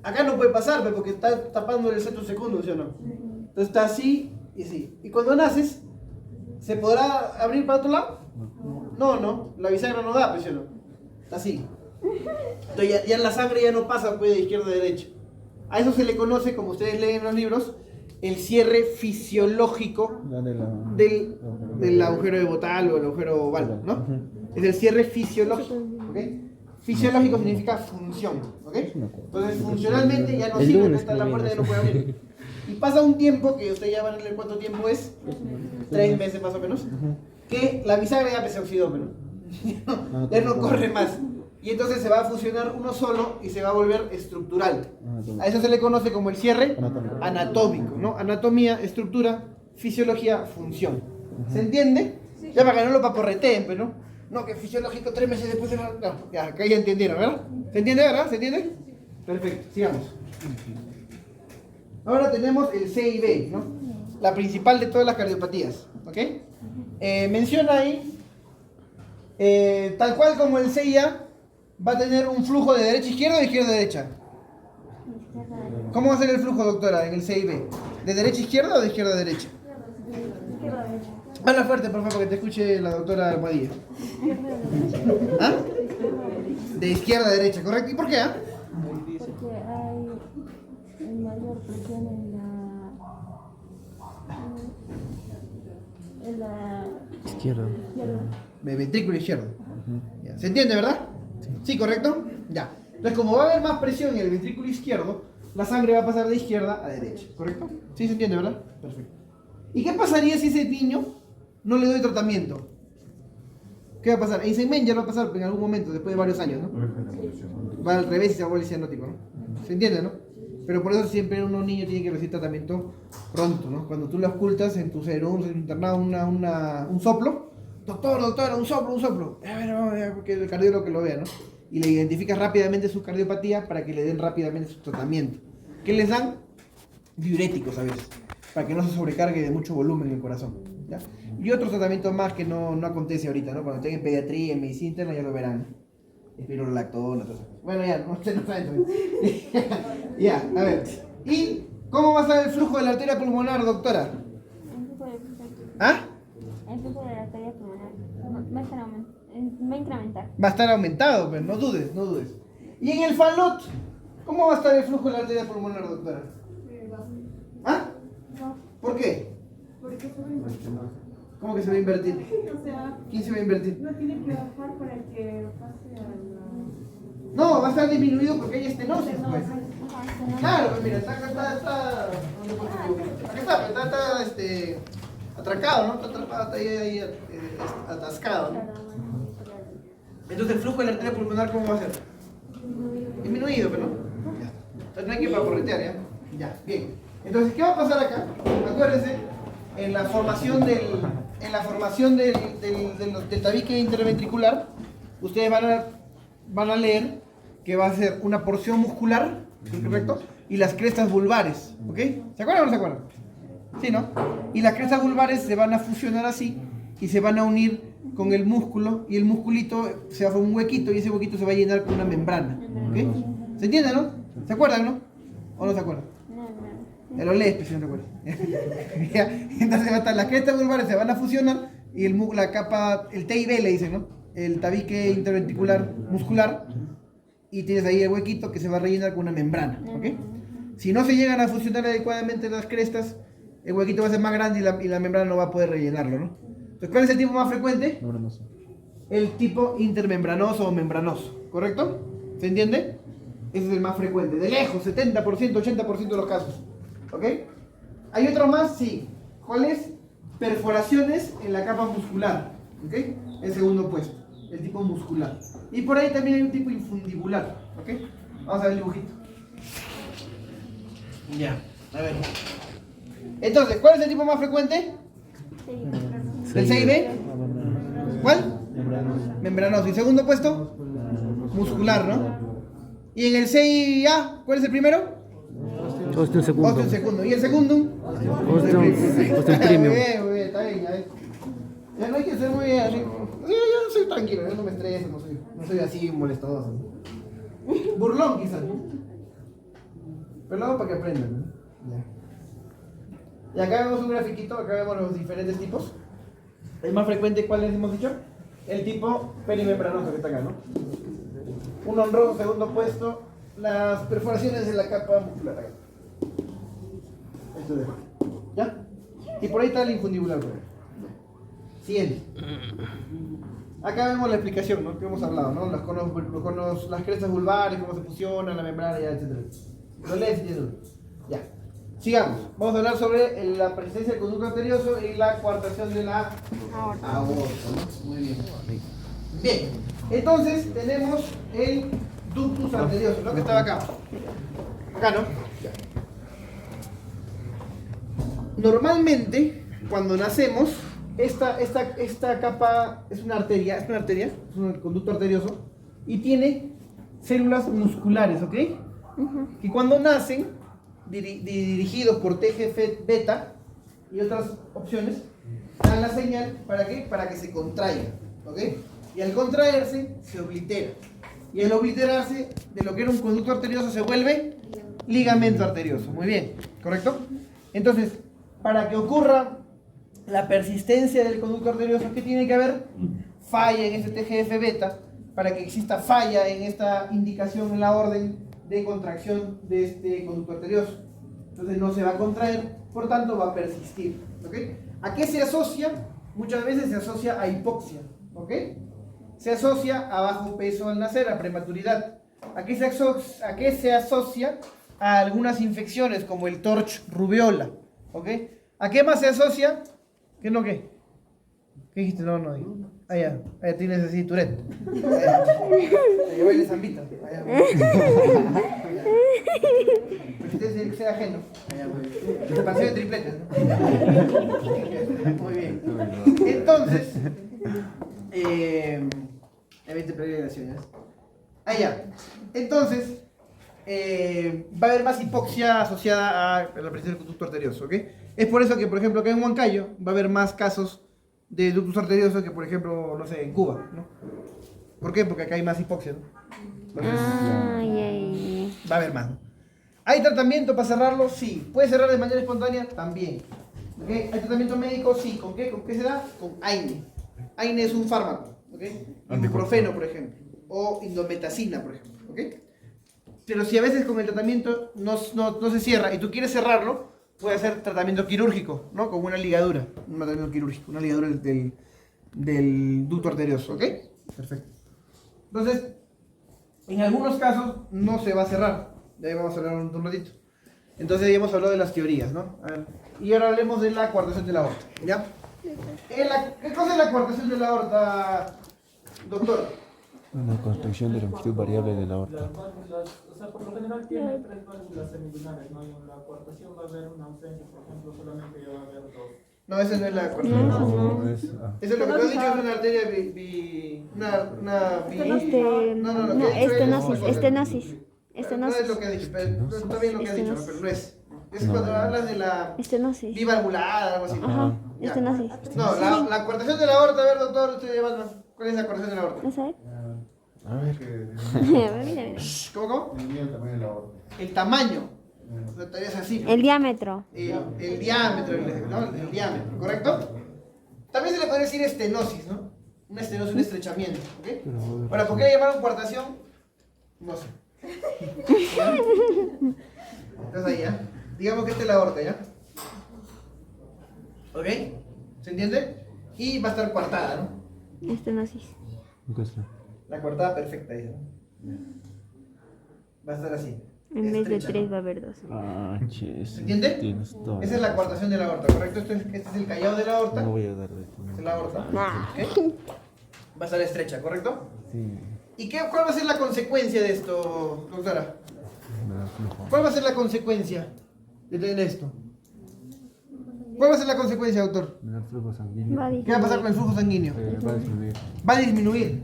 Acá no puede pasar, pues, porque está tapando el septum secundum, ¿sí o no? Entonces está así y así. Y cuando naces, ¿se podrá abrir para otro lado? No, la bisagra no da, pues, ¿sí o no? Está así. Entonces ya la sangre ya no pasa pues, de izquierda a derecha. A eso se le conoce, como ustedes leen en los libros, el cierre fisiológico del agujero de Bottal o el agujero oval, ¿no? Es el cierre fisiológico, ¿ok? Fisiológico significa función, ¿ok? Entonces funcionalmente ya no sirve, no está en la puerta, ya no puede abrir. Y pasa un tiempo, que ustedes ya van a leer cuánto tiempo es, 3 meses más o menos, que la bisagra ya se oxidó, pero ya no corre más. Y entonces se va a fusionar uno solo y se va a volver estructural. A eso se le conoce como el cierre anatómico, ¿no? Anatomía, estructura, fisiología, función. ¿Se entiende? Ya para que no lo paporreteen, pero no. No, que fisiológico 3 meses después de no, ya, acá ya entendieron, ¿verdad? ¿Se entiende, verdad? ¿Se entiende? Perfecto, sigamos. Ahora tenemos el C y B, ¿no? La principal de todas las cardiopatías, ¿ok? Menciona ahí, tal cual como el C y A, va a tener un flujo de derecha a izquierda o de izquierda a derecha. ¿Cómo va a ser el flujo, doctora, en el C y B? ¿De derecha a izquierda o de izquierda a derecha? Habla fuerte, por favor, para que te escuche la doctora Almohadilla. ¿Ah? De izquierda a derecha, ¿correcto? ¿Y por qué? Porque hay mayor presión en la Izquierda. De ventrículo izquierdo. Ya, ¿se entiende, verdad? Sí, ¿correcto? Ya. Entonces, como va a haber más presión en el ventrículo izquierdo, la sangre va a pasar de izquierda a derecha, ¿correcto? Sí, se entiende, ¿verdad? Perfecto. ¿Y qué pasaría si ese niño no le doy tratamiento? ¿Qué va a pasar? Eisenmenger va a pasar en algún momento, después de varios años, ¿no? Va al revés y se vuelve cianótico, ¿no? ¿Se entiende, no? Pero por eso siempre unos niños tienen que recibir tratamiento pronto, ¿no? Cuando tú lo ocultas en tu cerebro, en tu internado, un soplo, doctora, un soplo. A ver, porque el cardiólogo que lo vea, ¿no? Y le identificas rápidamente su cardiopatía para que le den rápidamente su tratamiento. ¿Qué les dan? Diuréticos a veces, para que no se sobrecargue de mucho volumen en el corazón, ¿ya? Y otros tratamientos más que no acontece ahorita, ¿no? Cuando estén en pediatría, en medicina interna, ya lo verán. Espirulactona, todo eso. Bueno, ya, no saben. Ya, a ver. ¿Y cómo va a estar el flujo de la arteria pulmonar, doctora? ¿Ah? El flujo de la arteria pulmonar va a incrementar. Va a estar aumentado, pero no dudes. ¿Y en el falot? ¿Cómo va a estar el flujo de la arteria pulmonar, doctora? ¿Ah? ¿Por qué? Porque se va a invertir. ¿Cómo que se va a invertir? O sea, ¿Quién se va a invertir? no tiene que bajar para que pase a la... No, va a estar disminuido porque hay estenosis, pues. Claro, pues mira, está atracado, ¿no? Está atrapado, está ahí atascado, ¿no? Entonces el flujo de la arteria pulmonar, ¿cómo va a ser? Disminuido, pero no. Ya. Entonces no hay que paporretear, ¿ya? Ya, bien. Entonces, ¿qué va a pasar acá? Acuérdense, en la formación del tabique interventricular, ustedes van a leer que va a ser una porción muscular, ¿correcto? Y las crestas vulvares, ¿ok? ¿Se acuerdan o no se acuerdan? Sí, ¿no? Y las crestas vulvares se van a fusionar así y se van a unir con el músculo y el musculito se va a formar un huequito y ese huequito se va a llenar con una membrana, ¿ok? ¿Se entiende, no? ¿Se acuerdan, no? ¿O no se acuerdan? Ya lo lees, si no recuerdo. Ya, entonces las crestas vulvares se van a fusionar y la capa, el TIB le dicen, ¿no? El tabique interventricular muscular, y tienes ahí el huequito que se va a rellenar con una membrana, ¿ok? Si no se llegan a fusionar adecuadamente las crestas, el huequito va a ser más grande y la membrana no va a poder rellenarlo, ¿no? Entonces, ¿cuál es el tipo más frecuente? Membranoso. El tipo intermembranoso o membranoso, ¿correcto? ¿Se entiende? Ese es el más frecuente, de lejos, 70%, 80% de los casos, ¿ok? ¿Hay otro más? Sí. ¿Cuál es? Perforaciones en la capa muscular, ¿ok? El segundo puesto, el tipo muscular. Y por ahí también hay un tipo infundibular, ¿ok? Vamos a ver el dibujito. Ya, a ver. Entonces, ¿cuál es el tipo más frecuente? ¿El CIB? ¿Cuál? Membranoso. ¿Y segundo puesto? Muscular, ¿no? ¿Y en el CIA, cuál es el primero? Osteum segundo. Osteum segundo. ¿Y el segundo? Osteum premium. Muy bien, está bien, ya ves. Ya no hay que ser muy así. Yo soy tranquilo, yo no me estreso, no soy así molestoso. Burlón quizás, ¿no? Pero luego para que aprendan, ¿no? Ya. Y acá vemos un grafiquito, acá vemos los diferentes tipos. El más frecuente, ¿cuál les hemos dicho? El tipo perimembranoso que está acá, ¿no? Un honroso segundo puesto, las perforaciones de la capa muscular acá. Esto de acá. ¿Ya? Y por ahí está el infundibular, por ahí. Siguiente. Acá vemos la explicación, ¿no? Que hemos hablado, ¿no? Las crestas vulvares, cómo se fusionan, la membrana, ya, etc. Lo lees y eso. Ya. Sigamos. Vamos a hablar sobre la persistencia del conducto arterioso y la coartación de la aorta, ¿no? Muy bien. Bien. Entonces tenemos el ductus arterioso, ¿no? Que estaba acá. Acá, ¿no? Ya. Normalmente, cuando nacemos, esta capa es una arteria, es un conducto arterioso, y tiene células musculares, ¿ok? Que cuando nacen, dirigidos por TGF-beta y otras opciones, dan la señal, ¿para qué? Para que se contraiga, ¿ok? Y al contraerse, se oblitera. Y al obliterarse, de lo que era un conducto arterioso, se vuelve ligamento arterioso. Muy bien, ¿correcto? Entonces, para que ocurra la persistencia del conducto arterioso, ¿qué tiene que haber? Falla en este TGF-beta, para que exista falla en esta indicación en la orden de contracción de este conducto arterioso. Entonces no se va a contraer, por tanto va a persistir, ¿ok? ¿A qué se asocia? Muchas veces se asocia a hipoxia, ¿ok? Se asocia a bajo peso al nacer, a prematuridad. ¿A qué se asocia? A algunas infecciones como el torch rubiola, ¿ok? ¿A qué más se asocia? ¿Qué no qué? ¿Qué dijiste? No. Allá tienes así Tourette. Allá baile zambita. Allá. Usted que sea ajeno. Expansión de tripletes, ¿no? Muy bien. Entonces, evite peregrinaciones. Allá. Entonces, va a haber más hipoxia asociada a la presencia del conducto arterioso, ¿ok? Es por eso que, por ejemplo, acá en Huancayo va a haber más casos de ductus arteriosos que, por ejemplo, no sé, en Cuba, ¿no? ¿Por qué? Porque acá hay más hipoxia, ¿no? Entonces, va a haber más, ¿no? ¿Hay tratamiento para cerrarlo? Sí. ¿Puede cerrar de manera espontánea? También. ¿Okay? ¿Hay tratamiento médico? Sí. ¿Con qué? ¿Con qué se da? Con AINE. AINE es un fármaco, ¿ok? Ibuprofeno, por ejemplo. O indometacina, por ejemplo, ¿ok? Pero si a veces con el tratamiento no se cierra y tú quieres cerrarlo, puede hacer tratamiento quirúrgico, ¿no? Con una ligadura, un tratamiento quirúrgico, una ligadura del ducto arterioso, ¿ok? Perfecto. Entonces, en algunos casos no se va a cerrar, de ahí vamos a hablar un ratito. Entonces ya hemos hablado de las teorías, ¿no? A ver, y ahora hablemos de la coartación de la aorta, ¿ya? ¿Qué cosa es la coartación de la aorta, doctor? Una construcción de longitud variable de la aorta. O sea, por lo general tiene tres válvulas semilunares, ¿no? Y en la coartación va a haber una ausencia, por ejemplo, solamente ya va a haber dos. No, esa no es la coartación. No, es. Eso es lo que tú has dicho, es una arteria Estenosis. No es lo que has dicho, pero está bien lo que has dicho, pero no es. Es cuando hablas de la Estenosis. bivalvulada, algo así. Ajá, Ya. estenosis. No, la coartación de la aorta, a ver, doctor, usted lleva más. ¿Cuál es la coartación de la aorta? ¿No sabes? A ver. Mira. ¿Cómo? El tamaño de la aorta. El tamaño. O sea, es así. El diámetro. El diámetro, ¿no? El diámetro, ¿correcto? También se le puede decir estenosis, ¿no? Una estenosis, un estrechamiento, ¿ok? Ahora, ¿por qué le llamaron coartación? No sé. ¿Ya? Entonces ahí, ¿ya? Digamos que esta es la aorta, ¿ya? ¿Ok? ¿Se entiende? Y va a estar coartada, ¿no? Estenosis. La coartada perfecta, dice, ¿no? Va a estar así. En vez de estrecha, 3 ¿no? va a haber 2. Ah, ches. ¿Se entiende? Tienes todo. Esa es la coartación de la aorta, ¿correcto? Este es el callado de la aorta. No voy a dar de esto. Esta es la aorta. Nah. ¿Ok? Va a estar estrecha, ¿correcto? Sí, ¿Y cuál va a ser la consecuencia de esto, doctora? me da flujo. ¿Cuál va a ser la consecuencia de tener esto? ¿Cuál va a ser la consecuencia, doctor? Me da flujo sanguíneo. Va a ¿Qué va a pasar con el flujo sanguíneo? Va a disminuir. Va a disminuir.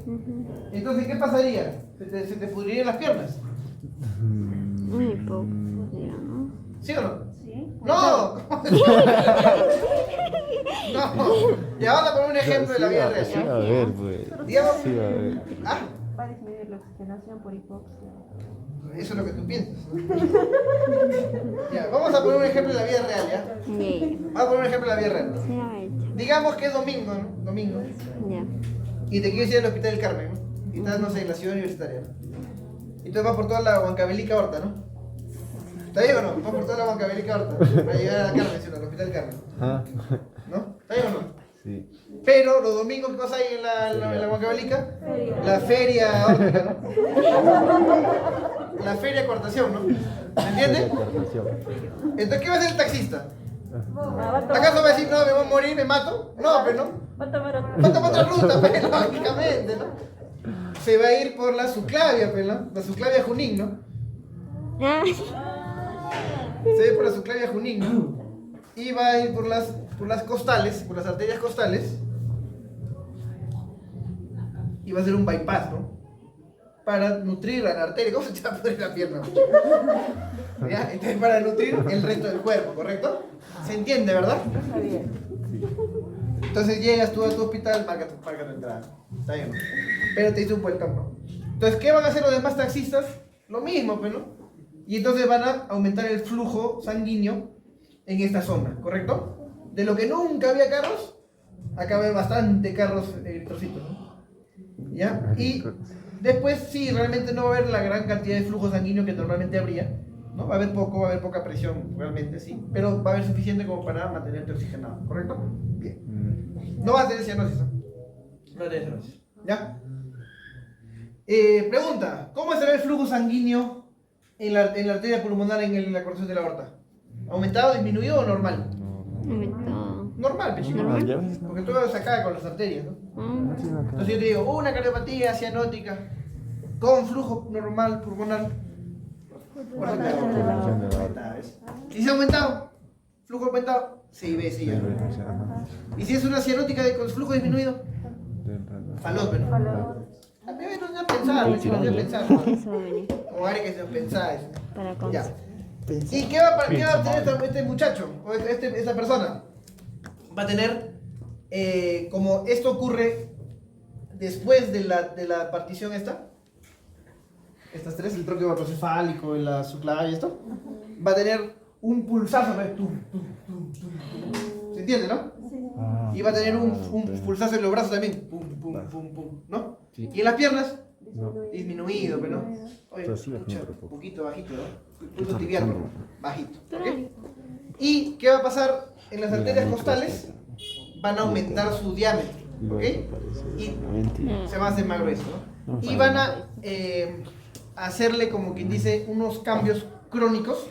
Entonces, ¿qué pasaría? Se te pudrirían las piernas. Muy poco, digamos. ¿Sí o no? ¿Sí? ¡No! No. Ya vamos a poner un ejemplo de la vida real. Sí, a ver, pues. Digamos, Sí, a ver. ah, Va a disminuir la oxigenación por hipoxia. eso es lo que tú piensas, ¿no? Ya, vamos a poner un ejemplo de la vida real, ¿ya? Yeah. Vamos a poner un ejemplo de la vida real. Se ha hecho. Digamos que es domingo, ¿no? Domingo. Ya. Y te quieres ir al Hospital del Carmen, ¿no? Y estás, no sé, en la ciudad universitaria, ¿no? Y tú vas por toda la Huancavelica Horta, ¿no? ¿Está bien o no? Vas por toda la Huancavelica Horta para llegar a la Carmen, ¿sí? Al Hospital del Carmen, Ah, ¿no? ¿Está bien o no? sí. Pero los domingos, ¿qué pasa ahí en la Huancavelica? La feria órtica, ¿no? La feria de cortación, ¿no? ¿Me entiendes? Entonces, ¿qué va a hacer el taxista? ¿Acaso va a decir, no, me voy a morir, me mato? No, pero no. Va a tomar otro. Va a tomar otra ruta, pero lógicamente, ¿no? Se va a ir por la Suclavia, pues, ¿no? La Suclavia Junín, ¿no? Ah, Se va a ir por la Suclavia Junín, ¿no? Y va a ir por las costales, por las arterias costales. Y va a hacer un bypass, ¿no? Para nutrir la arteria. ¿Cómo se te va a poner la pierna? ¿Ya? Entonces, para nutrir el resto del cuerpo, ¿correcto? ¿Se entiende, verdad? Está bien. Entonces llegas tú a tu hospital, marca tu entrada. Está bien. Pero te hizo un welcome, ¿no? Entonces, ¿qué van a hacer los demás taxistas? Lo mismo, pues, ¿no? Y entonces van a aumentar el flujo sanguíneo en esta zona, ¿correcto? De lo que nunca había carros, acá hay bastante carros trocitos, ¿no? ¿Ya? Y después, sí, realmente no va a haber la gran cantidad de flujo sanguíneo que normalmente habría, ¿no? Va a haber poca presión, realmente, sí. Pero va a haber suficiente como para mantenerte oxigenado, ¿correcto? Bien. No va a tener cianosis, ¿no? No va a tener cianosis. ¿Ya? Pregunta, ¿cómo será el flujo sanguíneo en la arteria pulmonar en la cortación de la aorta? ¿Aumentado, disminuido o normal? aumentó. Normal, pechito. Ah, ya ves, ¿no? Porque todo se acaba con las arterias, ¿no? Entonces yo te digo, una cardiopatía cianótica con flujo normal pulmonar. ¿Y si ha aumentado? ¿Flujo aumentado? Sí, ve, sí. Ya. ¿Y si es una cianótica con flujo disminuido? Falopio, ¿no? A mí me no pensar, me no pensar. Eso va a venir. Como Ari que se pensaba eso. Para Ya. constar. ¿Y qué va a tener este muchacho? O esta persona? Va a tener, como esto ocurre después de la partición esta, estas tres, el tronco macrocefálico, la subclavia y esto, va a tener un pulsazo, ¿no? ¿Se entiende, no? Y va a tener un pulsazo en los brazos también, pum, pum, pum, pum, ¿no? Sí. Y en las piernas, No. disminuido, pero no. Oye, Pero sí, escucha, pero poco. un poquito bajito, ¿no? Pulso tibial, bajito, ¿ok? ¿Y qué va a pasar en las arterias costales? Van a aumentar su diámetro, ¿ok? Y se va a hacer más grueso, ¿no? Y van a hacerle, como quien dice, unos cambios crónicos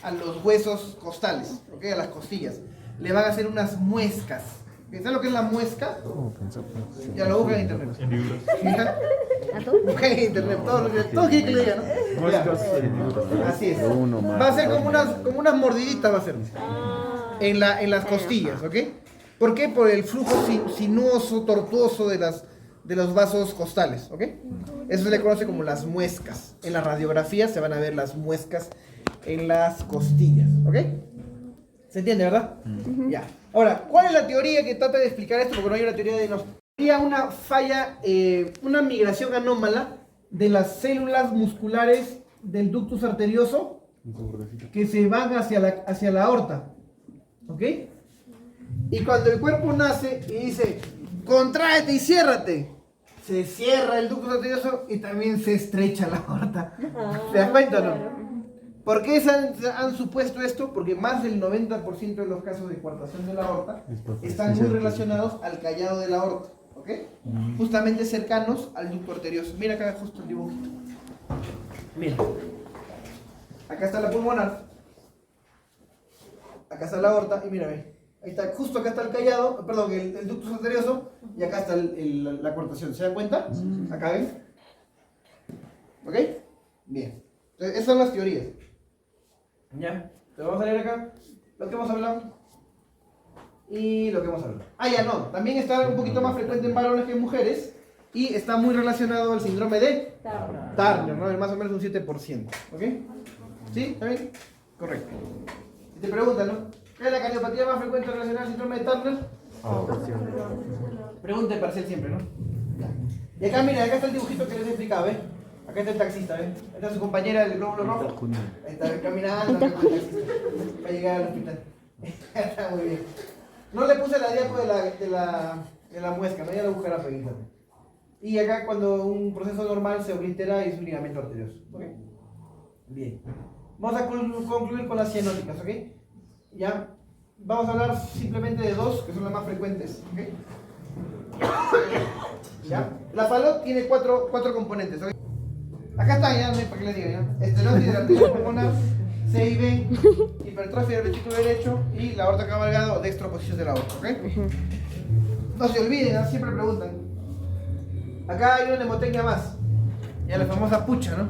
a los huesos costales, ¿ok? A las costillas. Le van a hacer unas muescas. ¿Sabes lo que es la muesca? Ya lo buscan en internet. En libros. ¿Ya? ¿A tú? Buscan en internet, todo quiere que le diga, ¿no? Ya. Así es. Va a ser como unas mordiditas, va a ser. En las costillas, ¿ok? ¿Por qué? Por el flujo sinuoso, tortuoso de los vasos costales, ¿ok? Eso se le conoce como las muescas. En las radiografías se van a ver las muescas en las costillas, ¿ok? ¿Se entiende, verdad? Ya. Ahora, ¿cuál es la teoría que trata de explicar esto? Porque no hay una teoría de diagnóstico. Había una falla, una migración anómala de las células musculares del ductus arterioso que se van hacia la aorta. ¿Ok? Y cuando el cuerpo nace y dice, contráete y ciérrate, se cierra el ducto arterioso y también se estrecha la aorta. ¿Te das cuenta o no? ¿Por qué han supuesto esto? Porque más del 90% de los casos de coartación de la aorta están muy relacionados al callado de la aorta, ¿ok? Justamente cercanos al ducto arterioso. Mira acá justo el dibujito. Mira. Acá está la pulmonar. Acá está la aorta y mira, ve. Ahí está, justo acá está el callado, perdón, el ducto arterioso y acá está la coartación. ¿Se dan cuenta? Acá ven. ¿Ok? Bien. Entonces, esas son las teorías. Ya, te vamos a leer acá lo que hemos hablado y lo que hemos hablado. Ah, ya no, también está un poquito más frecuente en varones que en mujeres y está muy relacionado al síndrome de Turner, ¿no? Más o menos un 7%, ¿ok? ¿Sí? ¿Está bien? Correcto. Si te preguntan, ¿no? ¿Qué es la cardiopatía más frecuente relacionada al síndrome de Turner? Pregunta y parcial siempre, ¿no? Ya. Y acá, mira, acá está el dibujito que les he explicado, ¿ves? Acá está el taxista, ¿ves? Ahí está su compañera del glóbulo rojo. Ahí está caminando acá con el taxista para llegar al hospital. Está muy bien. No le puse la diapo de la muesca, ¿no? Ya la buscará Peguita. Y acá cuando un proceso normal se oblitera y es un ligamento arterioso. ¿Ok? Bien. Vamos a concluir con las cianóticas, ¿ok? Ya. Vamos a hablar simplemente de dos, que son las más frecuentes, ¿ok? ¿Ya? La FALOT tiene cuatro componentes, ¿ok? Acá está, ya, no hay para que les diga, ya. Estenosis de la arteria pulmonar, CIB, hipertrofia del ventrículo derecho y la aorta cabalgada o dextroposición de la aorta, ¿ok? No se olviden, ¿no? Siempre preguntan. Acá hay una mnemotecnia más, ya la famosa pucha, ¿no?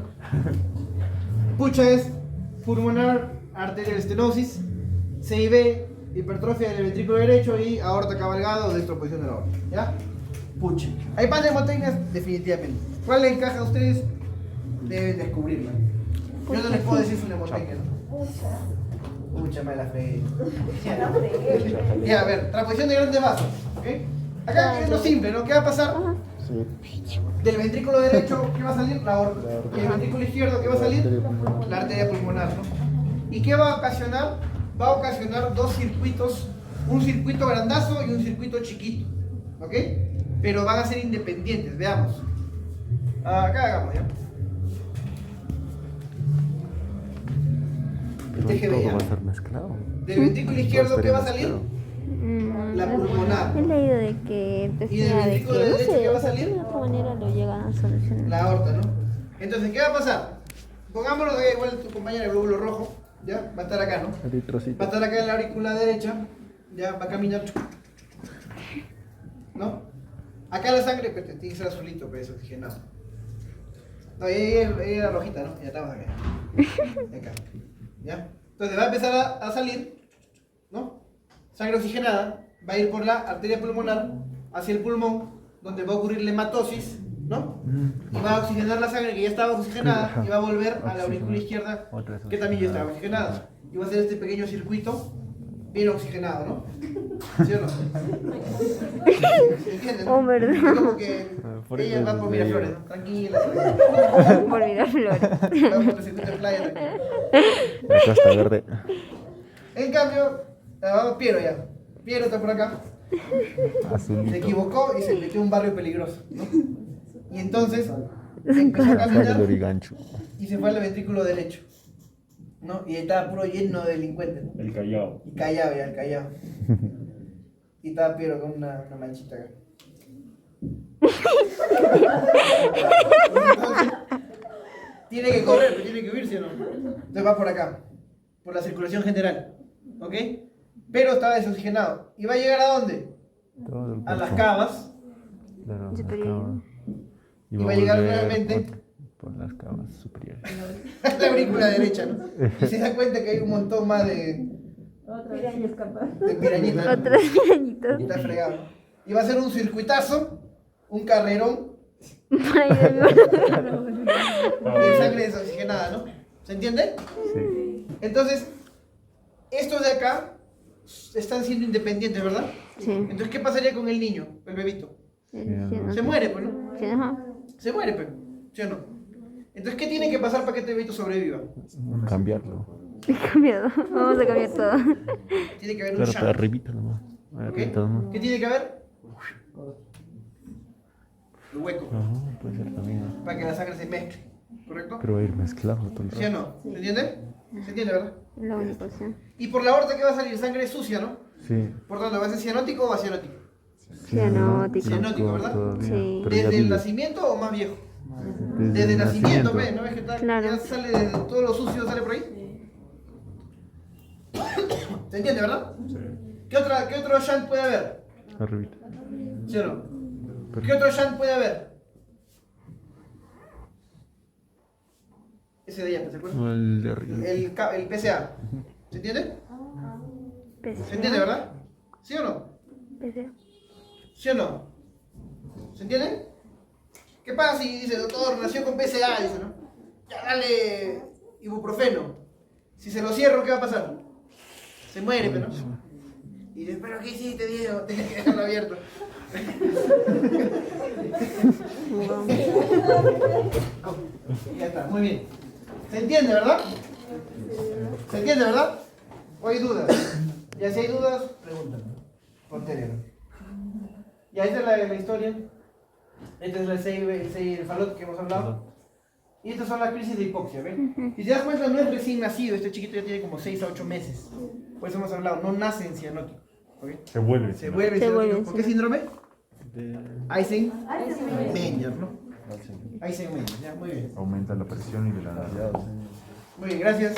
Pucha es pulmonar arterial estenosis, CIB, hipertrofia del ventrículo derecho y aorta cabalgada o dextroposición de la aorta, ¿ya? Pucha. Hay más mnemotecnias, definitivamente. ¿Cuál le encaja a ustedes? Deben descubrirla. Yo no les puedo decir su mnemotecnia, ¿no? Pucha, mala fe. Ya, a ver, transposición de grandes vasos, ¿ok? Acá es lo simple, ¿no? ¿Qué va a pasar? Del ventrículo derecho, ¿qué va a salir? La aorta. Y del ventrículo izquierdo, ¿qué va a salir? La arteria pulmonar, ¿no? ¿Y qué va a ocasionar? Va a ocasionar dos circuitos, un circuito grandazo y un circuito chiquito, ¿ok? Pero van a ser independientes, veamos. Acá hagamos ya. Pero todo va a ser mezclado. Del ventrículo izquierdo, ¿qué va a salir? La pulmonar. He leído de que ¿Y del ventrículo derecho qué va a salir? de otra manera lo llegan a solucionar. La aorta, ¿no? Entonces, ¿qué va a pasar? Pongámoslo de igual tu compañera el glóbulo rojo, ¿ya? Va a estar acá, ¿no? Va a estar acá en la aurícula derecha, ya va a caminar, ¿no? Acá la sangre, pero tiene que ser azulito, pero es oxigenado. No, ahí era rojita, ¿no? Ya estamos acá. Acá. ¿Ya? Entonces va a empezar a salir, ¿no? Sangre oxigenada, va a ir por la arteria pulmonar hacia el pulmón, donde va a ocurrir la hematosis, ¿no? Y va a oxigenar la sangre que ya estaba oxigenada y va a volver a la aurícula izquierda, que también ya estaba oxigenada. Y va a hacer este pequeño circuito bien oxigenado, ¿no? ¿Sí o no? ¿Entienden? Oh, verdad. Es como que ella va por Miraflores, ¿no? Tranquila. Por Miraflores. Va por el circuito de playa, tranquila. Acá está verde. En cambio, vamos Piero ya. Piero está por acá. Se equivocó y se metió a un barrio peligroso, ¿no? Y entonces empezó a caminar y se fue al ventrículo derecho, ¿no? Y estaba puro lleno de delincuentes, ¿no? El Callao. Y Callao, ya, el Callao. Y estaba Piero con una manchita acá. Entonces, tiene que correr, pero tiene que huir, ¿sí o no? Entonces va por acá, por la circulación general, ¿ok? Pero estaba desoxigenado. ¿Y va a llegar a dónde? A las cavas. Claro, las Superior. cavas. Y va a llegar volver nuevamente por las cavas superiores. la aurícula derecha, ¿no? Y se da cuenta que hay un montón más de Pirañas capaz. pirañitas, ¿no? Otros pirañitos. Y está fregado. Y va a ser un circuitazo, un carrerón Por ahí de de sangre desoxigenada, ¿no? ¿Se entiende? Sí. Entonces, estos de acá están siendo independientes, ¿verdad? Sí. Entonces, ¿qué pasaría con el niño, el bebito? Se muere, pues, ¿no? Sí, ajá. Se muere, pues, ¿sí o no? Entonces, ¿qué tiene que pasar para que este bebito sobreviva? Cambiarlo. He cambiado. Vamos a cambiar todo. Tiene que haber un Claro, shunt. para arribita nomás. ¿Ok? Arribita nomás. ¿Qué tiene que haber? El hueco, No, puede ser también. para que la sangre se mezcle, ¿correcto? Pero va a ir mezclado todo el ¿Sí o rato. no? ¿Se entiende? ¿Se entiende, verdad? Es la única opción. Y por la aorta, ¿qué va a salir? Sangre sucia, ¿no? Sí. Por tanto, ¿va a ser cianótico o acianótico? Cianótico. Cianótico, ¿verdad? Todavía, Sí. pero ya ¿Desde el vive. nacimiento o más viejo? Desde el nacimiento, ¿ves? ¿No ves que tal? Claro. Ya sale de todo lo sucio, sale por ahí. ¿Se entiende, verdad? ¿Qué otro shunt puede haber? Arribita. ¿Sí o no? ¿Qué otro shunt puede haber? Ese de allá, ¿te acuerdas? No, el de arriba. El PCA. ¿Se entiende? ¿Se entiende, verdad? ¿Sí o no? PCA. ¿Sí o no? ¿Se entiende? ¿Qué pasa si dice, doctor, nació con PCA? Dice, ¿no? Ya dale ibuprofeno. Si se lo cierro, ¿qué va a pasar? Se muere, pero ¿no? Y dice, ¿pero qué hiciste, Diego? Tenía que dejarlo abierto. Ya está, muy bien. ¿Se entiende, verdad? ¿Se entiende, verdad? ¿O hay dudas? Ya si hay dudas, pregúntame. Posterior. Ya esta es la historia. Este es el falot que hemos hablado. Y estas son las crisis de hipoxia, ¿ven? Si te das cuenta, no es recién nacido. Este chiquito ya tiene como 6 a 8 meses. Por eso hemos hablado, no nace en cianótico. ¿Ok? Se vuelve. Se vuelve Se cianótico. vuelve ¿Por qué síndrome? De... Eisenmenger, ¿no? Eisenmenger, ya, muy bien. Aumenta la presión y de la... Muy bien, gracias.